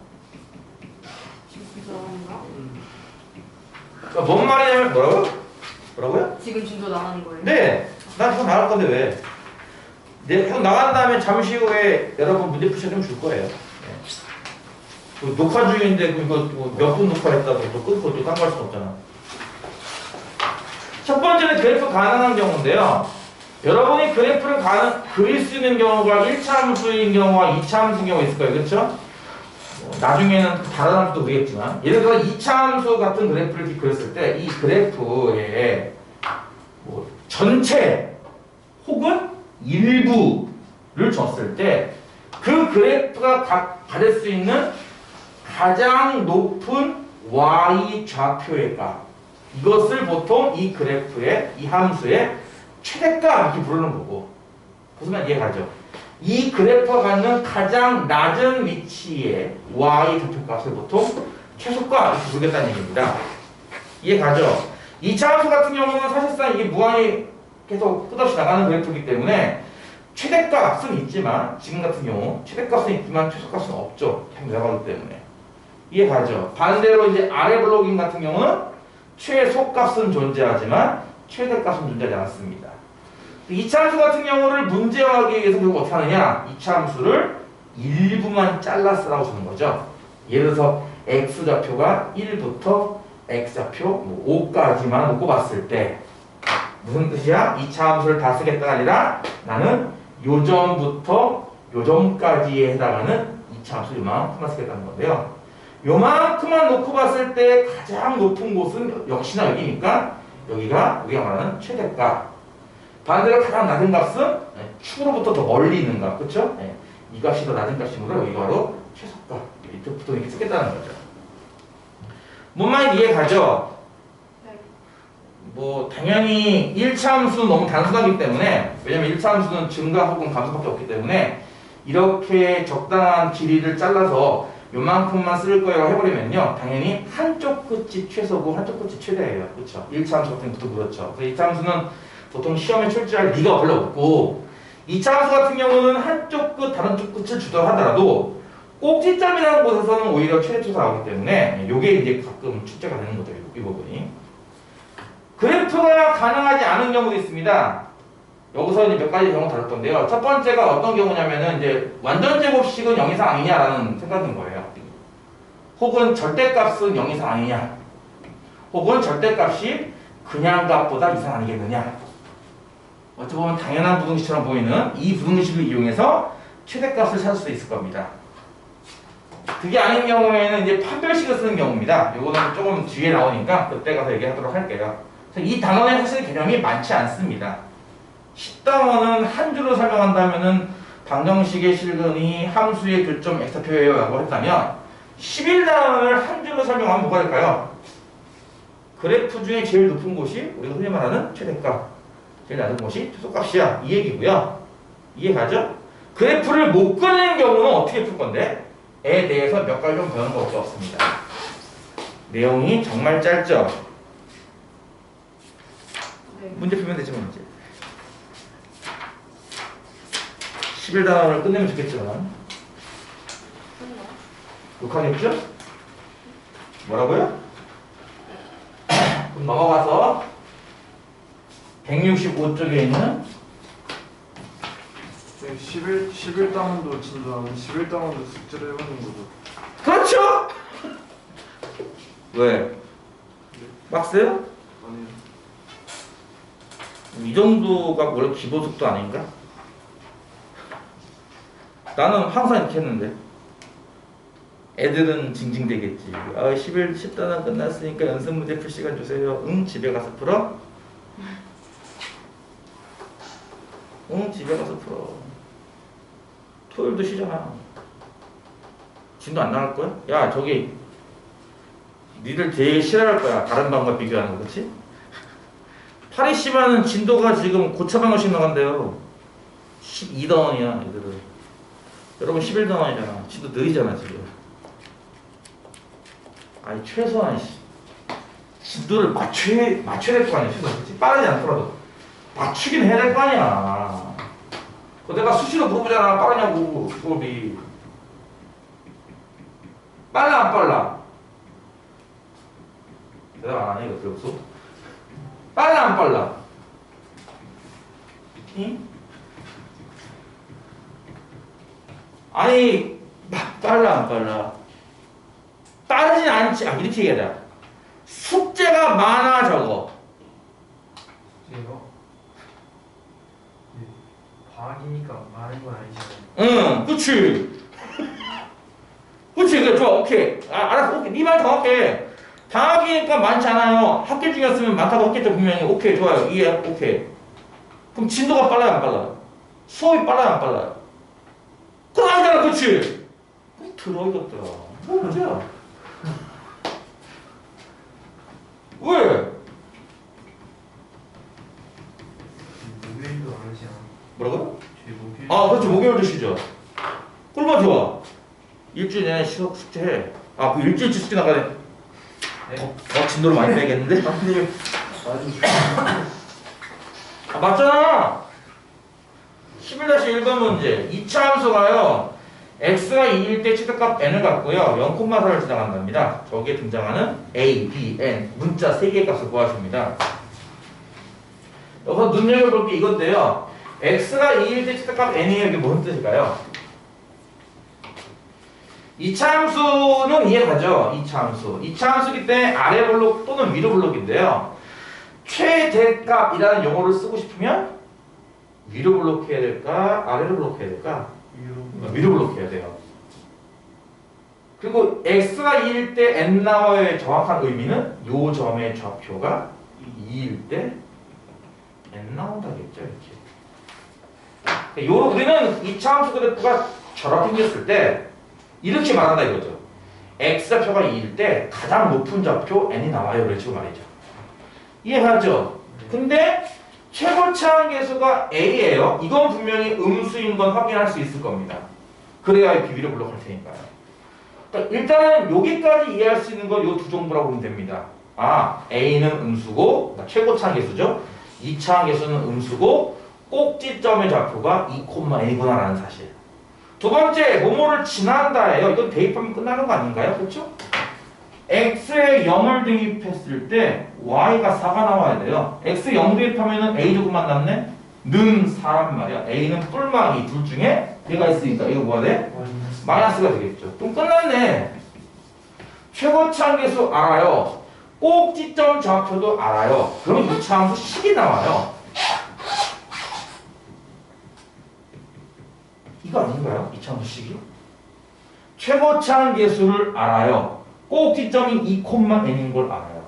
진도인가? 그러니까 뭔 말이냐면 뭐라고요? 지금 진도 나가는 거예요? 네. 난 계속 나갈 건데 왜? 네, 계속 나간 다음에 잠시 후에 여러분 문제 푸시 좀 줄 거예요. 네. 그 녹화 중인데 그거 몇 분 녹화했다고 또 끊고 또 딴 거 할 수는 없잖아. 첫 번째는 그래프 가능한 경우인데요. 여러분이 그래프를 그릴 수 있는 경우가 1차 함수인 경우와 2차 함수인 경우가 있을 거예요. 그렇죠? 나중에는 다른 함수도 그리겠지만 예를 들어 2차 함수 같은 그래프를 이렇게 그렸을 때 이 그래프에 전체 혹은 일부를 줬을 때 그 그래프가 가질 수 있는 가장 높은 y 좌표의 값, 이것을 보통 이 그래프의 이 함수의 최대값 이렇게 부르는 거고, 무슨 이해가죠? 이 그래프가 갖는 가장 낮은 위치의 y 좌표값을 보통 최소값 이렇게 부르겠다는 얘기입니다. 이해가죠? 2차 함수 같은 경우는 사실상 이게 무한히 계속 끝없이 나가는 그래프이기 때문에 최대값은 있지만 지금 같은 경우 최대값은 있지만 최소값은 없죠. 계속 나가기 때문에. 이해가죠? 반대로 이제 아래 블록인 같은 경우는 최소값은 존재하지만 최대값은 존재하지 않습니다. 2차 함수 같은 경우를 문제화하기 위해서 결국 어떻게 하느냐? 2차 함수를 일부만 잘라 쓰라고 주는 거죠. 예를 들어서 x좌표가 1부터 x좌표 5까지만 놓고 봤을 때 무슨 뜻이야? 2차 함수를 다 쓰겠다가 아니라 나는 요점부터 요점까지에 해당하는 2차 함수 요만큼만 쓰겠다는 건데요. 요만큼만 놓고 봤을 때 가장 높은 곳은 역시나 여기니까 여기가 우리가 말하는 최대값. 반대로 가장 낮은 값은 축으로부터 더 멀리 있는 값. 그렇죠? 이 값이 더 낮은 값이므로 여기가 바로 최소값. 이쪽부터 이렇게 쓰겠다는 거죠. 뭔 말인지 이해가죠? 뭐 당연히 1차 함수는 너무 단순하기 때문에, 왜냐면 1차 함수는 증가 혹은 감소밖에 없기 때문에 이렇게 적당한 길이를 잘라서 요만큼만 쓸 거예요 해버리면요, 당연히 한쪽 끝이 최소고 한쪽 끝이 최대예요. 그렇죠? 1차 함수 같은 것도 그렇죠. 그래서 2차 함수는 보통 시험에 출제할 리가 별로 없고, 2차 함수 같은 경우는 한쪽 끝 다른 쪽 끝을 주더하더라도 꼭지점이라는 곳에서는 오히려 최대초가 나오기 때문에 이게 이제 가끔 출제가 되는 거죠. 이 부분이. 그래프가 가능하지 않은 경우도 있습니다. 여기서 이제 몇 가지 경우 다룰 건데요. 첫 번째가 어떤 경우냐면은 이제 완전 제곱식은 0 이상 아니냐라는 생각인 거예요. 혹은 절대값은 0 이상 아니냐. 혹은 절대값이 그냥 값보다 이상 아니겠느냐. 어찌 보면 당연한 부등식처럼 보이는 이 부등식을 이용해서 최대값을 찾을 수 있을 겁니다. 그게 아닌 경우에는 이제 판별식을 쓰는 경우입니다. 이거는 조금 뒤에 나오니까 그때 가서 얘기하도록 할게요. 이 단원에 사실 개념이 많지 않습니다. 10단원은 한 줄로 설명한다면은 방정식의 실근이 함수의 교점 x표예요 라고 했다면 11단원을 한 줄로 설명하면 뭐가 될까요? 그래프 중에 제일 높은 곳이 우리가 흔히 말하는 최대값, 제일 낮은 곳이 최소값이야, 이 얘기고요. 이해가죠? 그래프를 못 그리는 경우는 어떻게 풀 건데? 에 대해서 몇 가지 좀 배우는 것밖에 없습니다. 내용이 정말 짧죠? 문제 풀면 되지 뭐 이제. 11단원을 끝내면 좋겠지만 욕하겠죠? 뭐라고요? 그럼 넘어가서 165쪽에 있는 11단원도 진도하면 11단원도 숙제를 해보는 거죠. 그렇죠? 왜? 막세요? 아니요. 이 정도가 원래 기본 속도 아닌가? 나는 항상 이렇게 했는데 애들은 징징대겠지. 10단원 끝났으니까 연습 문제 풀 시간 주세요. 응, 집에 가서 풀어? 응, 집에 가서 풀어. 토요일도 쉬잖아. 진도 안 나갈 거야? 야, 저기 니들 되게 싫어할 거야. 다른 방과 비교하는 거, 그치? 파리시마는 진도가 지금 고차방어씩 나간대요. 12단원이야, 애들은. 여러분 11단원이잖아. 진도 느리잖아, 지금. 아니, 최소한, 진도를 맞춰야 될 거 아니야, 최소한. 그치? 빠르지 않더라도. 맞추긴 해야 될 거 아니야. 내가 수시로 물어보잖아. 빠르냐고, 수업이. 빨라, 안 빨라? 대답 안 하네, 이거 들었어? 빨라, 안 빨라? 응? 아니, 빨라, 안 빨라? 빠르진 않지. 아, 이렇게 얘기하자. 숙제가 많아, 적어. 이거 과학이니까 많은 건 아니잖아요. 응, 그치. 그치, 그래, 좋아, 오케이. 알았어, 오케이. 네 말 더 할게. 방학이니까 많지 않아요. 학교 중이었으면 많다고 했겠죠, 분명히. 오케이, 좋아요. 이해, 오케이. 그럼 진도가 빨라요, 안 빨라요? 수업이 빨라요, 안 빨라요? 그럼 아니잖아, 그치? 들어, 이것들아. 뭐 문제야? 왜? 목요일도 안 하지 않아? 뭐라고요? 제 목요일. 그렇지, 목요일도 쉬죠. 꿀만 좋아. 일주일 내내 숙제해. 그 일주일치 숙제 나가네. 네. 진도를 많이 빼겠는데? 아니 맞잖아. 11-1번 문제. 2차 함수가요. x가 2일 때 최대값 n을 갖고요. 0,4를 지나간답니다. 저기에 등장하는 a, b, n 문자 3개의 값을 구하십니다. 여기서 눈여겨볼 게 이건데요. x가 2일 때 최대값 n이에요. 이게 무슨 뜻일까요? 2차 함수는 이해가죠? 2차 함수. 2차 함수기 때문에 아래 블록 또는 위로 블록인데요. 최대값이라는 용어를 쓰고 싶으면 위로 블록해야 될까? 아래로 블록해야 될까? 위로 블록해야 돼요. 그리고 x가 2일 때 n 나와의 정확한 의미는 요 점의 좌표가 2일 때 n 나온다겠죠, 이렇게. 우리는 2차 함수 그래프가 저렇게 생겼을 때 이렇게 말한다 이거죠. x좌표가 2일 때 가장 높은 좌표 n이 나와요. 그렇죠 말이죠. 이해하죠? 근데 최고차항 계수가 a예요. 이건 분명히 음수인 건 확인할 수 있을 겁니다. 그래야 비비로 블록할 테니까요. 그러니까 일단은 여기까지 이해할 수 있는 걸 이 두 정보라고 보면 됩니다. a는 음수고 최고차항 계수죠. 2차항 계수는 음수고 꼭지점의 좌표가 2,n이구나라는 사실. 두 번째, 뭐뭐를 지난다예요. 이건 대입하면 끝나는 거 아닌가요? 그렇죠? x에 0을 대입했을 때 y가 4가 나와야 돼요. x 0 대입하면 a 조금만 남네? 는 4란 말이야. a는 뿔마 2 둘 중에 얘가 있으니까 이거 뭐가 돼? 마이너스가 되겠죠. 그럼 끝났네. 최고차항 계수 알아요. 꼭지점 좌표도 알아요. 그럼 2차 함수 식이 나와요. 이거 아닌가요? 2차 함수식이? 최고차항 계수를 알아요. 꼭지점이 2,n인 걸 알아요.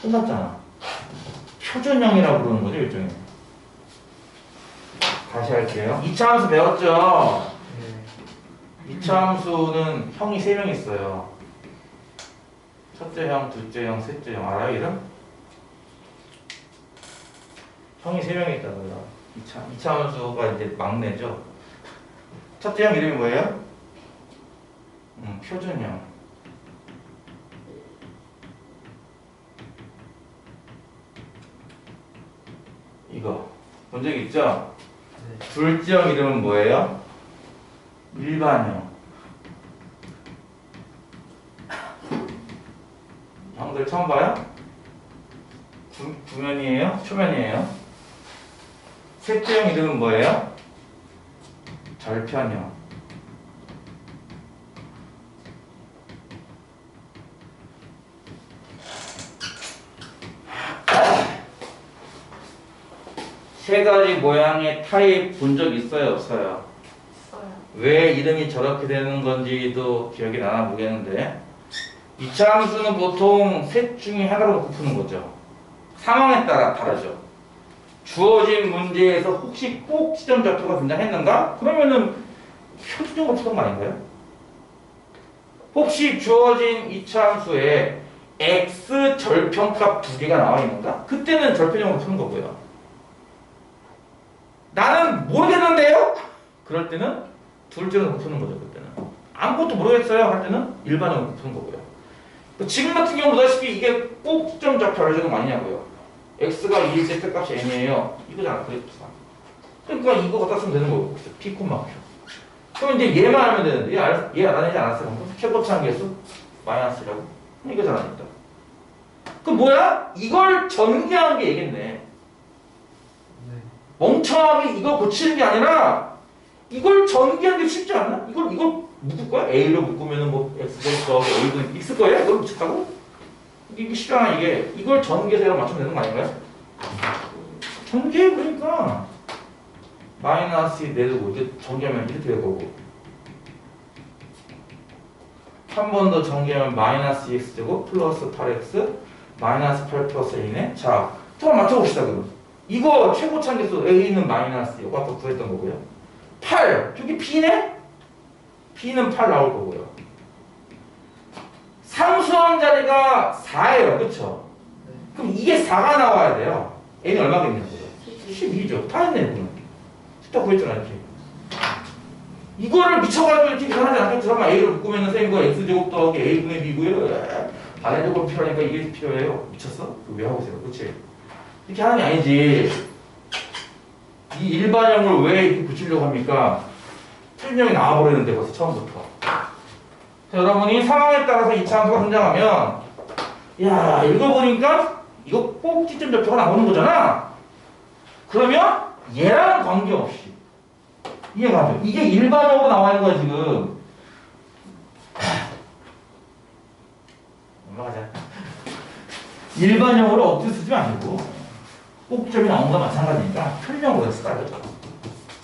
끝났잖아. 표준형이라고 그러는 거죠, 일종의. 다시 할게요. 2차 함수 배웠죠? 네. 2차 함수는 형이 3명 있어요. 첫째 형, 둘째 형, 셋째 형. 알아요, 이름? 형이 3명이 있다고요. 2차 함수가 이제 막내죠. 첫째 형 이름이 뭐예요? 표준형. 이거 본 적 있죠? 네. 둘째 형 이름은 뭐예요? 일반형. 형들 처음 봐요? 구면이에요? 초면이에요? 셋째 형 이름은 뭐예요? 절편형. 세 가지 모양의 타입 본 적 있어요, 없어요? 써요. 왜 이름이 저렇게 되는 건지도 기억이 나나 모르겠는데 이차 함수는 보통 셋 중에 하나로 놓고 푸는 거죠. 상황에 따라 다르죠. 주어진 문제에서 혹시 꼭 지점 좌표가 등장했는가? 그러면은 표준적으로 푸는 거 아닌가요? 혹시 주어진 이차 함수에 x 절편값 두 개가 나와 있는가? 그때는 절편형으로 푸는 거고요. 나는 모르겠는데요? 그럴 때는 둘째로 놓고 푸는 거죠. 그때는 아무것도 모르겠어요 할 때는 일반형으로 놓고 푸는 거고요. 지금 같은 경우 보다시피 이게 꼭 지점 좌표 알려주는 거 아니냐고요. x가 2일 때 뜻값이 n이에요. 이거잖아. 그러니까 이거 갖다 쓰면 되는 거고. p, q. 그럼 이제 얘만 알면 되는데 얘 알아내지 않았어요. 최고차한 개수 마이너스라고. 이거잖아. 일단. 그럼 뭐야? 이걸 전개하는 게 얘겠네. 네. 멍청하게 이걸 고치는 게 아니라 이걸 전개하는 게 쉽지 않나? 이걸 묶을 거야? A로 묶으면은 뭐 X제곱 더하기 A분의 X 거야? 이걸 붙였다고? 이게 쉽잖아 이게. 이걸 전개해서 맞추면 되는 거 아닌가요? 전개해 보니까 마이너스 내두고 이제 전개하면 이렇게 될 거고 한 번 더 전개하면 마이너스 X제곱 플러스 8X 마이너스 8 플러스 A네. 자, 또 맞춰봅시다 그럼. 이거 최고 참개수 A는 마이너스 이거 아까 구했던 거고요. 8 저기 B네? B는 8 나올 거고요. 상수한 자리가 4예요. 그쵸? 네. 그럼 이게 4가 나와야 돼요. N이 얼마겠냐고요? 12죠. 다 했네 이거는. 숫자 구했잖아 이렇게. 이거를 미쳐가지고 이렇게 계산하지 않겠죠? 그러면 A를 묶으면 선생님 이거 X제곱 더하기 A분의 B고요. 반대적으로 필요하니까 이게 필요해요. 미쳤어? 왜 하고 있어요? 그치? 이렇게 하는 게 아니지. 이 일반형을 왜 이렇게 붙이려고 합니까? 표준형이 나와버리는데 벌써 처음부터. 자, 여러분이 상황에 따라서 이차 함수가 등장하면 야 읽어보니까 이거 꼭 지점 좌표가 나오는 거잖아. 그러면 얘랑 관계없이 이해가 안 돼. 이게 일반형으로 나와 있는 거야 지금. 넘어가자. 일반형으로 어떻게 쓰지 아니고 꼭점이 나온 거나 마찬가지니까 표준형으로 쓰라 이거죠.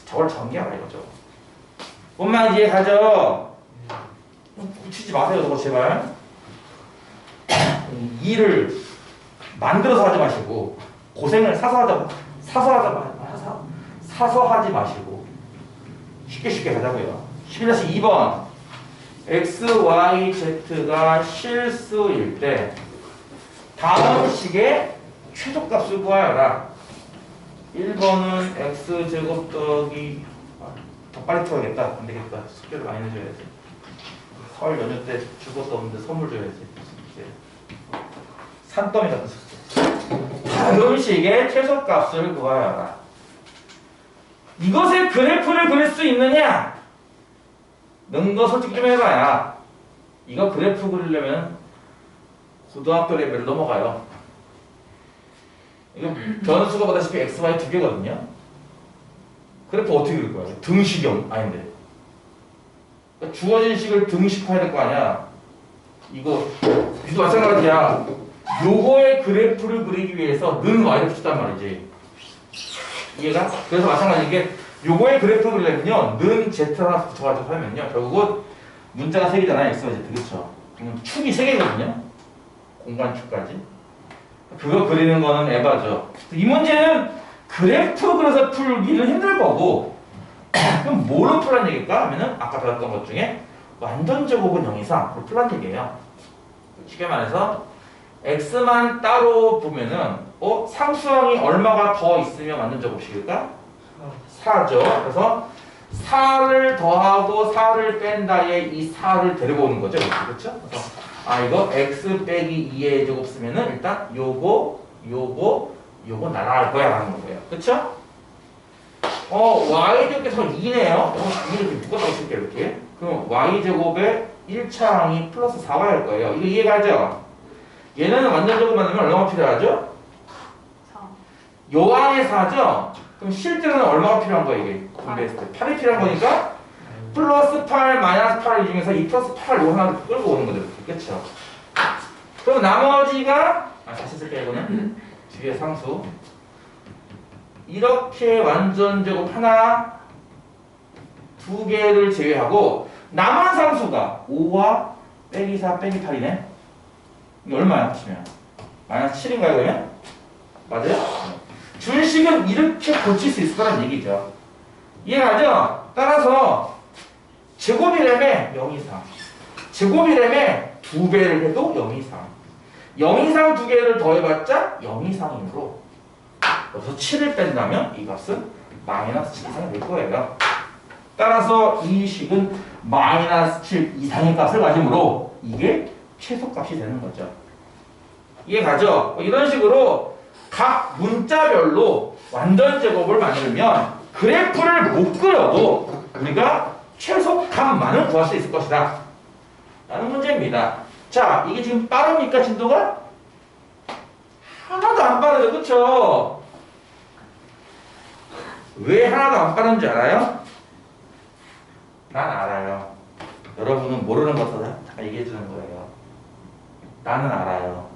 저걸 전개하라 이거죠. 뭔 말인지 이해가죠? 붙이지 마세요 저거 제발. 일을 만들어서 하지 마시고 고생을 사서 하지 마시고 쉽게 가자고요. 11-2번 x, y, z가 실수일 때 다음 식의 최소값을 구하여라. 1번은 x제곱 더하기 더 빨리 풀어야겠다. 안되겠다. 숙제를 많이 내줘야지. 설 연휴 때 줄 것도 없는데 선물 줘야지. 산더미 같은 숙제. 다음 식의 최소값을 구하여라. 이것의 그래프를 그릴 수 있느냐? 는 거 솔직히 좀 해봐야. 이거 그래프 그리려면 고등학교 레벨을 넘어가요. 이거 변수가 보다시피 x, y 두 개거든요. 그래프 어떻게 그릴 거야? 등식형 아닌데. 그러니까 주어진 식을 등식화해야 될 거 아니야. 이거 마찬가지야. 요거의 그래프를 그리기 위해서 는 y를 붙였단 말이지. 이해가? 그래서 마찬가지 이게 요거의 그래프를 그리려면요 는 z를 하나 붙여가지고 하면요 결국은 문자가 3개잖아요. x, y, z. 그쵸? 축이 3개거든요. 공간축까지. 그거 그리는 거는 에바죠. 이 문제는 그래프 그려서 풀기는 힘들 거고 그럼 뭐로 풀란 얘기일까? 하면은 아까 배웠던 것 중에 완전 제곱은 0 이상 풀란 얘기예요. 쉽게 말해서 x만 따로 보면은 상수항이 얼마가 더 있으면 완전 제곱식일까? 4죠. 그래서 4를 더하고 4를 뺀다에 이 4를 데리고 오는 거죠. 그렇죠? 그래서 이거 x 빼기 2의 제곱 쓰면은 일단 요거 날아갈 거야 라는 거고요. 그쵸? y제곱에서 2네요. 이렇게 묶어서 쓸게요. 이렇게. 그럼 y제곱에 1차항이 플러스 4가 할 거예요. 이거 이해가죠? 얘는 완전 제곱 만들면 얼마가 필요하죠? 4. 요 안에 4죠? 그럼 실제로는 얼마가 필요한 거예요? 이게 분배했을 때 8이 필요한 거니까 플러스 8, 마이너스 8 중에서 이 플러스 8 요 하나를 끌고 오는 거죠. 그렇겠죠? 그럼 나머지가 다시 쓸게요. 이거는 뒤에 상수 이렇게 완전 제곱 하나, 두 개를 제외하고 남은 상수가 5와 빼기 4 빼기 8이네. 이게 얼마야 하시면? 마이너스 7인가요 그러면? 맞아요? 준식은 이렇게 고칠 수 있을 거란 얘기죠. 이해가죠? 따라서 제곱이라며 0 이상, 제곱이라며 2배를 해도 0 이상, 0 이상 2개를 더해봤자 0 이상이므로 여기서 7을 뺀다면 이 값은 마이너스 7 이상이 될 거예요. 따라서 이 식은 마이너스 7 이상의 값을 가지므로 이게 최소값이 되는 거죠. 이해가죠? 이런 식으로 각 문자별로 완전 제곱을 만들면 그래프를 못 그려도 우리가 최소값만은 구할 수 있을 것이다 라는 문제입니다. 자, 이게 지금 빠릅니까 진도가? 하나도 안 빠르죠, 그쵸? 왜 하나도 안 빠른지 알아요? 난 알아요. 여러분은 모르는 것을 잠깐 얘기해 주는 거예요. 나는 알아요.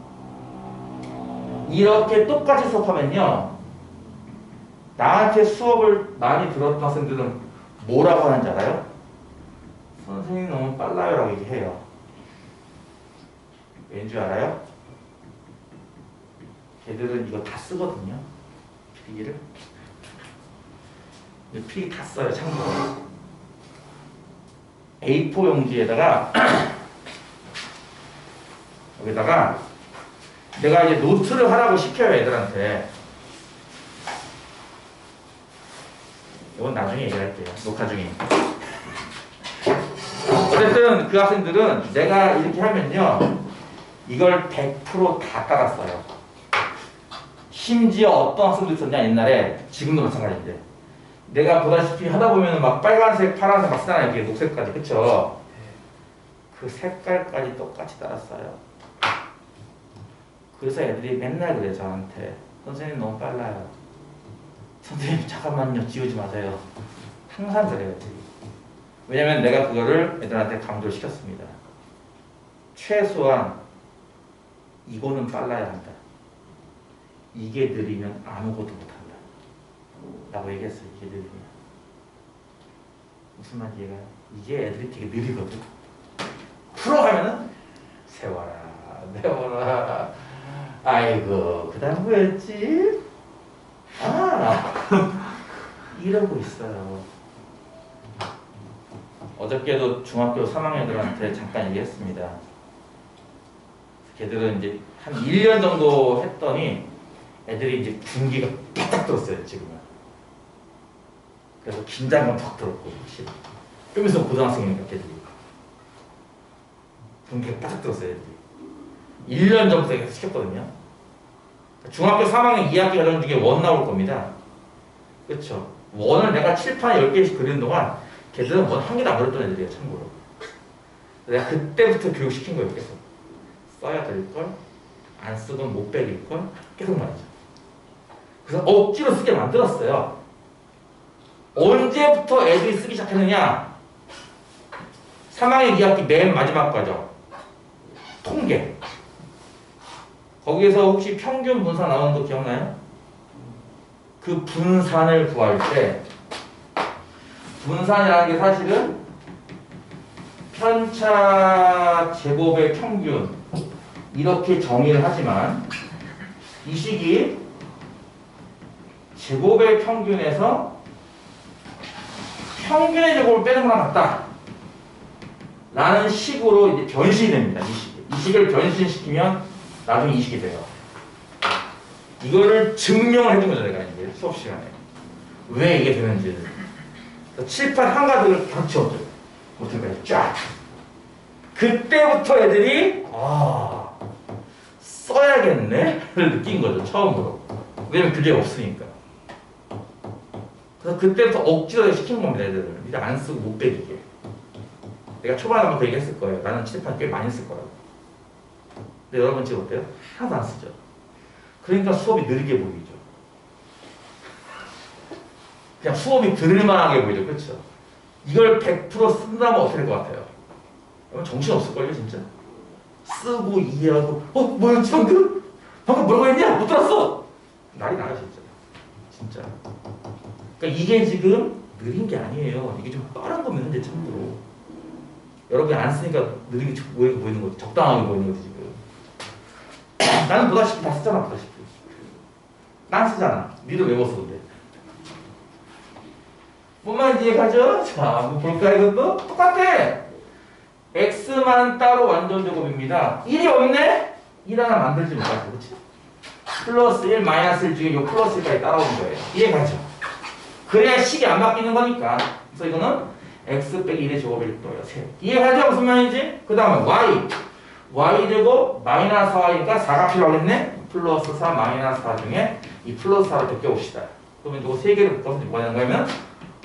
이렇게 똑같이 수업하면요, 나한테 수업을 많이 들었던 학생들은 뭐라고 하는지 알아요? 선생님 너무 빨라요 라고 얘기해요. 왠지 알아요? 걔들은 이거 다 쓰거든요, 필기를. 필기 다 써요, 참고로. A4 용지에다가 여기다가 내가 이제 노트를 하라고 시켜요, 애들한테. 이건 나중에 얘기할게요, 녹화 중에. 어쨌든 그 학생들은 내가 이렇게 하면요, 이걸 100% 다 따랐어요. 심지어 어떤 학생도 있었냐, 옛날에. 지금도 마찬가지인데, 내가 보다시피 하다 보면 막 빨간색, 파란색 막 쓰잖아요, 이렇게 녹색까지, 그쵸? 그 색깔까지 똑같이 따랐어요. 그래서 애들이 맨날 그래요, 저한테. 선생님 너무 빨라요. 선생님 잠깐만요, 지우지 마세요. 항상 그래요, 애들이. 왜냐면 내가 그거를 애들한테 강조를 시켰습니다. 최소한 이거는 빨라야 한다. 이게 느리면 아무것도 못한다 라고 얘기했어요. 이게 느리면. 무슨 말인지 얘가요? 이게 애들이 되게 느리거든. 풀어가면은 세워라, 내워라. 아이고, 그 다음 뭐였지? 아, 이러고 있어요. 어저께도 중학교 3학년들한테 잠깐 얘기했습니다. 걔들은 이제 한 1년 정도 했더니 애들이 이제 분기가 팍팍 들었어요, 지금은. 그래서 긴장감 팍 들었고, 확실히. 좀 있으면 고등학생이니까, 걔들이. 분기가 팍팍 들었어요, 애들이. 1년 전부터 계속 시켰거든요. 중학교 3학년 2학기 과정 중에 원 나올 겁니다. 그쵸? 원을 내가 칠판에 10개씩 그리는 동안 걔들은 원 한 개도 안 그렸던 애들이에요, 참고로. 내가 그때부터 교육시킨 거예요, 계속. 써야 될걸? 안 쓰면 못 빼길걸? 계속 말이죠. 그래서 억지로 쓰게 만들었어요. 언제부터 애들이 쓰기 시작했느냐? 3학년 2학기 맨 마지막 과정. 통계. 거기에서 혹시 평균 분산 나오는 거 기억나요? 그 분산을 구할 때 분산이라는 게 사실은 편차 제곱의 평균 이렇게 정의를 하지만 이 식이 제곱의 평균에서 평균의 제곱을 빼는 거랑 같다 라는 식으로 이제 변신이 됩니다. 이 식을 변신시키면 나중에 이 식이 돼요. 이거를 증명을 해준 거죠, 내가 이제 수업 시간에. 왜 이게 되는지를. 칠판 한가득을 다 채웠죠. 못해까지 쫙. 그때부터 애들이, 아, 써야겠네? 를 느낀 거죠, 처음으로. 왜냐면 그게 없으니까. 그래서 그때부터 억지로 시킨 겁니다, 애들을. 이제 안 쓰고 못 빼기게. 내가 초반에 한번 그 얘기 했을 거예요. 나는 칠판 꽤 많이 쓸 거라고. 근데 여러분 지금 어때요? 하나도 안 쓰죠. 그러니까 수업이 느리게 보이죠. 그냥 수업이 들을만하게 보이죠. 그렇죠? 이걸 100% 쓴다면 어떻게 될 것 같아요? 그러면 정신없을걸요 진짜? 쓰고 이해하고 뭐였지 방금? 방금 뭐라고 했냐? 못 들었어! 난리 나요 진짜. 진짜. 그러니까 이게 지금 느린 게 아니에요. 이게 좀 빠른 거면 현재 참고로. 여러분이 안 쓰니까 느린 게 보이는 거지. 적당하게 보이는 거지 지금. 나는 보다시피 다 쓰잖아. 보다시피. 난 쓰잖아. 니들 왜 못 쓰는데? 뭔 말인지 이해가죠? 자, 한번 볼까 이것도? 똑같아. x만 따로 완전 제곱입니다. 1이 없네? 1 하나 만들지 못하죠. 그렇지? 플러스 1, 마이너스 1 중에 요 플러스 1까지 따라오는 거예요. 이해가죠? 그래야 식이 안 바뀌는 거니까. 그래서 이거는 x 빼기 1의 제곱일 거예요. 이해가죠? 무슨 말인지? 그 다음에 y 제곱 마이너스 4니까 4가 필요하겠네? 플러스 4 마이너스 4 중에 이 플러스 4를 벗겨봅시다. 그러면 이거 3개를 묶어서 뭐가 되는 거냐면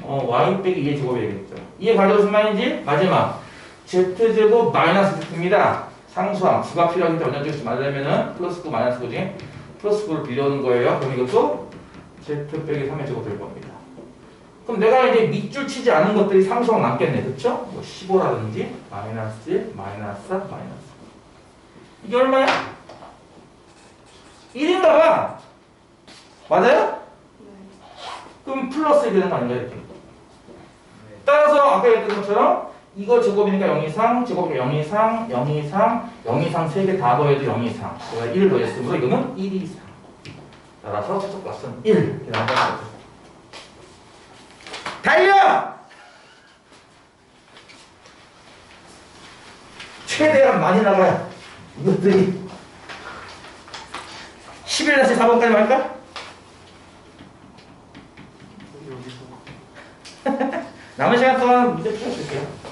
y 빼기 2의 제곱이 되겠죠. 이해가죠? 무슨 말인지? 마지막 z제곱 마이너스 z입니다. 상수항 9가 필요하니까 원자적으로 만들려면은 플러스 9 마이너스 9 중에 플러스 9를 빌려오는 거예요. 그럼 이것도 z 빼기 3의 제곱 될 겁니다. 그럼 내가 이제 밑줄 치지 않은 것들이 상수항 남겠네. 그쵸? 뭐 15라든지 마이너스 1, 마이너스 4, 마이너스 이게 얼마야? 1인가 봐. 맞아요? 네. 그럼 플러스 1 되는 거 아닌가 이렇게. 따라서 아까 얘기했던 것처럼 이거 제곱이니까 0 이상, 제곱이 0 이상, 0 이상, 0 이상 3개 다 더해도 0 이상. 제가 1을 더했으므로 이거는 1 이상. 따라서 최소값은 1. 이렇게 나온다는 거죠. 달려! 최대한 많이 나가요. 이것들이 11-4번까지 할까? 여기서 남은 시간 동안 문제 풀어줄게요.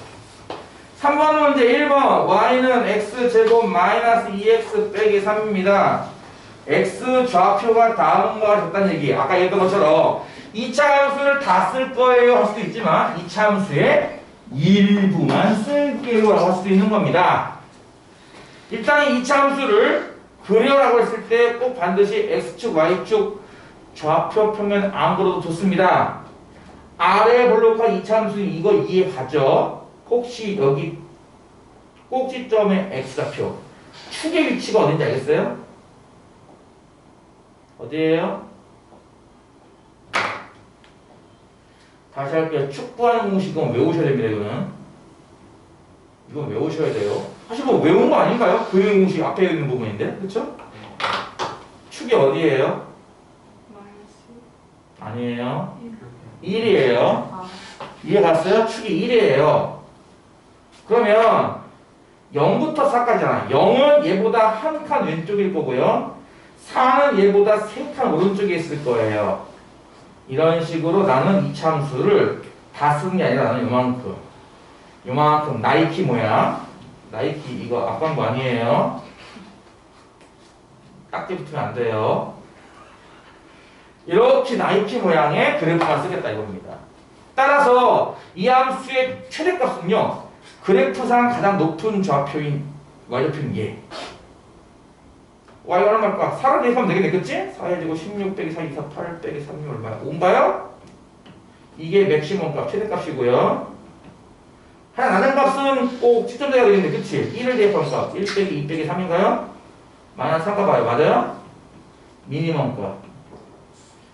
3번 문제 1번 y는 x제곱 마이너스 2x 빼기 3입니다. x 좌표가 다음과 같이 됐다는 얘기. 아까 얘기했던 것처럼 2차 함수를 다 쓸 거예요 할 수도 있지만 2차 함수의 일부만 쓸게요 라고 할 수도 있는 겁니다. 일단 이 2차 함수를 그려라고 했을 때 꼭 반드시 x축, y축 좌표 평면 안 그려도 좋습니다. 아래 블록화 2차 함수 이거 이해가죠? 혹시 여기 꼭지점의 x좌표 축의 위치가 어딘지 알겠어요? 어디예요? 다시 할게요. 축 구하는 공식은 외우셔야 됩니다. 이건 외우셔야 돼요. 사실 뭐 외운 거 아닌가요? 그 공식 앞에 있는 부분인데, 그렇죠? 축이 어디예요? 마이너스 아니에요. 1. 1이에요. 아, 이해 갔어요? 축이 1이에요. 그러면 0부터 4까지잖아. 0은 얘보다 한 칸 왼쪽일 거고요. 4는 얘보다 3칸 오른쪽에 있을 거예요. 이런 식으로 나는 이 함수를 다 쓰는 게 아니라 나는 요만큼 나이키 모양. 나이키 이거 앞광고 아니에요. 딱지 붙으면 안 돼요. 이렇게 나이키 모양의 그래프만 쓰겠다 이겁니다. 따라서 이 함수의 최대값은요. 그래프상 가장 높은 좌표인 y좌표인 얘. y가 얼마일까? 4를 대입하면 되겠네, 그치? 4에 지고 16 빼기 4, 2, 4, 8 빼기 3이 얼마야? 5인가요? 이게 맥시멈 값, 최대값이고요. 하나 나는 값은 꼭 측정돼야 되겠네, 그치? 1을 대입한 값, 1 빼기 2 빼기 3인가요? 마이너스 3값 봐요, 맞아요? 미니멈 값.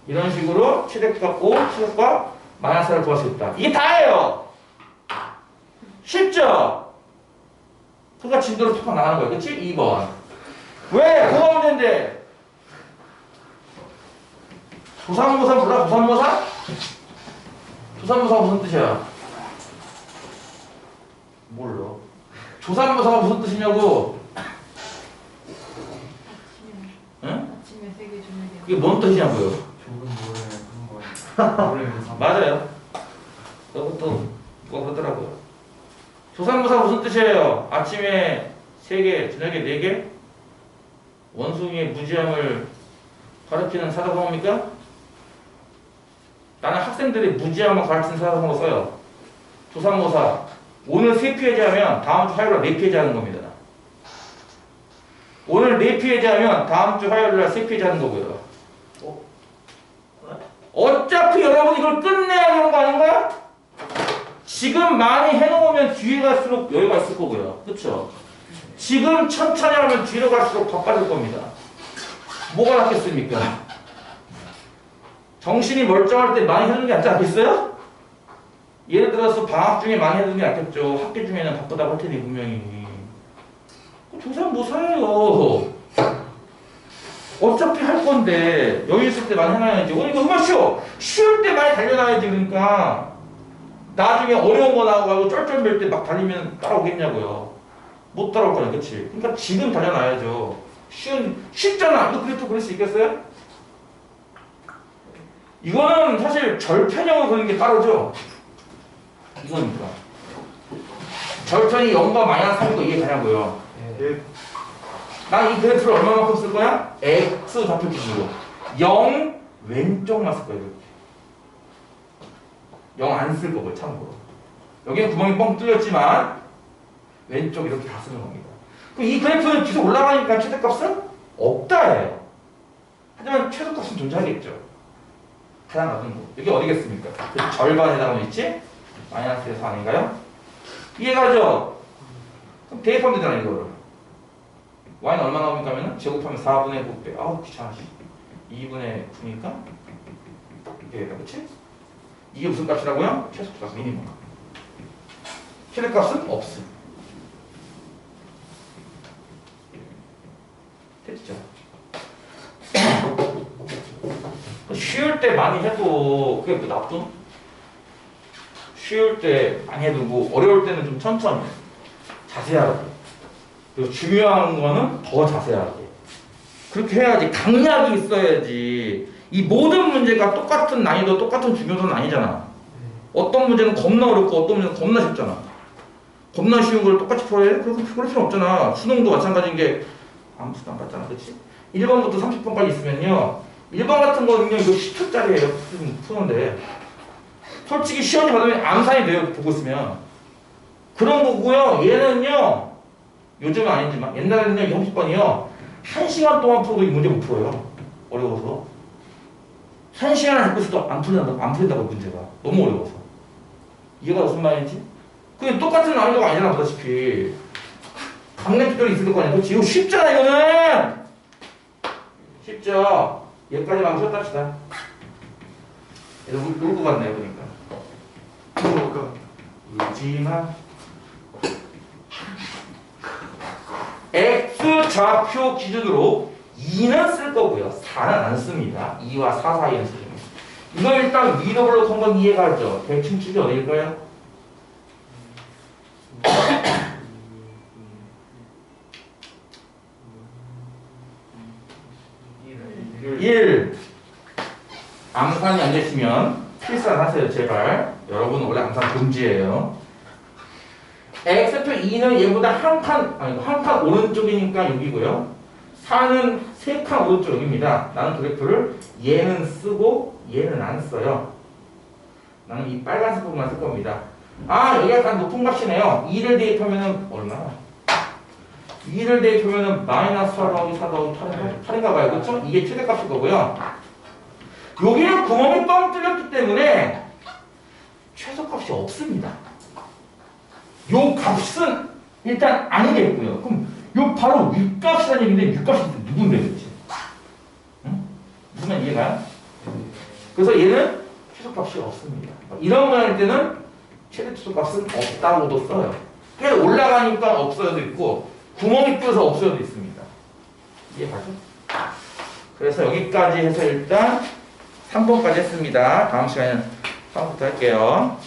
이런 식으로 최대값 5, 최대값 마이너스 4를 구할 수 있다. 이게 다예요! 쉽죠? 그러니까 진도로 툭 나가는 거예요, 그치? 2번. 왜? 뭐가 문제인데? 조삼모사 몰라? 조삼모사? 조삼모사가 무슨 뜻이야? 몰라. 조삼모사가 무슨 뜻이냐고? 응? 아침에 3개 주문이요. 그게 뭔 뜻이냐고요? 좋은 노래 그런 거 노래에서 맞아요. 그것도 누가 그러더라고요. 조삼모사 무슨 뜻이에요? 아침에 3개, 저녁에 4개? 원숭이의 무지함을 가르치는 사자성어입니까? 나는 학생들이 무지함을 가르치는 사자성어로 써요. 조삼모사. 오늘 3피해자 하면 다음 주 화요일날 4피해자 하는 겁니다. 오늘 4피해자 하면 다음 주 화요일날 3피해자 하는 거고요. 어차피 여러분 이걸 끝내야 되는 거 아닌가? 지금 많이 해놓으면 뒤에 갈수록 여유가 있을 거고요. 그쵸? 지금 천천히 하면 뒤로 갈수록 더 빠질 겁니다. 뭐가 낫겠습니까? 정신이 멀쩡할 때 많이 해두는 게 낫지 않겠어요? 예를 들어서 방학 중에 많이 해두는 게 낫겠죠. 학기 중에는 바쁘다고 할 테니 분명히. 저 사람 뭐 사요? 어차피 할 건데 여유 있을 때 많이 해놔야지. 그러니까 얼마나 쉬워. 쉬울 때 많이 달려놔야지. 그러니까 나중에 어려운 거 나오고 쩔쩔맬 때 막 달리면 따라오겠냐고요. 못 따라올 거냐, 그치? 그러니까 지금 달려놔야죠. 쉽잖아. 이거 그래도 그럴 수 있겠어요? 이거는 사실 절편형으로 그리는 게 빠르죠. 이거니까. 절편이 0과 마이너스 3인 거 이해가냐고요. 예. 난 이 그래프를 얼마만큼 쓸 거야? X 좌표 기준으로 0 왼쪽만 쓸 거야. 이렇게 0 안 쓸 거고요. 참고로 여기는 구멍이 뻥 뚫렸지만 왼쪽 이렇게 다 쓰는 겁니다. 그럼 이 그래프는 계속 올라가니까 최대값은 없다예요. 하지만 최소값은 존재하겠죠. 가장 낮은 거. 여기 어디겠습니까? 그 절반에 해당하는 있지? 마이너스에서 아닌가요? 이해가죠? 그럼 대입하면 되잖아 이거를. y는 얼마 나옵니까 하면은 제곱하면 4분의 9배. 아우 귀찮아. 2분의 9니까 이렇게 해야 그치? 이게 무슨 값이라고요? 최소값 미니멈. 최대값은 없음. 됐죠? 쉬울 때 많이 해도 그게 뭐 나쁨? 쉬울 때 많이 해두고 어려울 때는 좀 천천히 자세하게. 그리고 중요한 거는 더 자세하게. 그렇게 해야지. 강약이 있어야지. 이 모든 문제가 똑같은 난이도, 똑같은 중요도는 아니잖아. 어떤 문제는 겁나 어렵고 어떤 문제는 겁나 쉽잖아. 겁나 쉬운 걸 똑같이 풀어야 돼? 그럴 필요 없잖아. 수능도 마찬가지인 게 아무것도 안 같잖아. 그렇지? 1번부터 30번까지 있으면요. 1번 같은 거는요. 이거 10초짜리예요. 푸는데. 솔직히 시험지 받으면 암산이 돼요. 보고 있으면. 그런 거고요. 얘는요. 요즘은 아니지만 옛날에는요. 30번이요. 1시간 동안 풀어도 이 문제 못 풀어요. 어려워서. 1시간을 잡고 있어도 안 풀린다고 문제가. 너무 어려워서. 이해가 무슨 말인지? 그게 똑같은 난이도가 아니잖아. 보다시피. 강냉 특별히 있을 거 아니야. 그렇지? 이거 쉽잖아 이거는. 쉽죠? 여기까지만 하고 쉬었답시다. 얘도 울고 갔네 보니까. 그러니까 울지마. X 좌표 기준으로 2는 쓸 거고요. 4는 안 씁니다. 2와 4 사이는 쓰죠. 이거 일단 위로 블록 한번 이해가죠. 대칭축이 어디일까요? 1. 암산이 안 되시면 필산하세요 제발. 여러분 원래 암산 금지예요. X표 2는 얘보다 한 칸 오른쪽이니까 여기고요. 4는 3칸 오른쪽 여기입니다. 나는 그래프를 얘는 쓰고 얘는 안 써요. 나는 이 빨간색 부분만 쓸 겁니다. 아 여기 약간 높은 값이네요. 2를 대입하면은 얼마나? 2를 대입하면은 마이너스 4 더하기 4 더하기 8인가 봐요. 그렇죠? 이게 최대값일 거고요. 여기는 구멍이 뻥 뚫렸기 때문에 최소값이 없습니다. 요 값은 일단 아니겠고요. 그럼 요 바로 윗값이라는 얘기인데 윗값이 누군데 그치? 응? 무슨 말 이해가요? 그래서 얘는 최소값이 없습니다. 이런 모양일 때는 최대 최소값은 없다고도 써요. 꽤 올라가니까 없어요도 있고 구멍이 뚫려서 없어요도 있습니다. 이해가죠? 그래서 여기까지 해서 일단 3번까지 했습니다. 다음 시간에는 3번부터 할게요.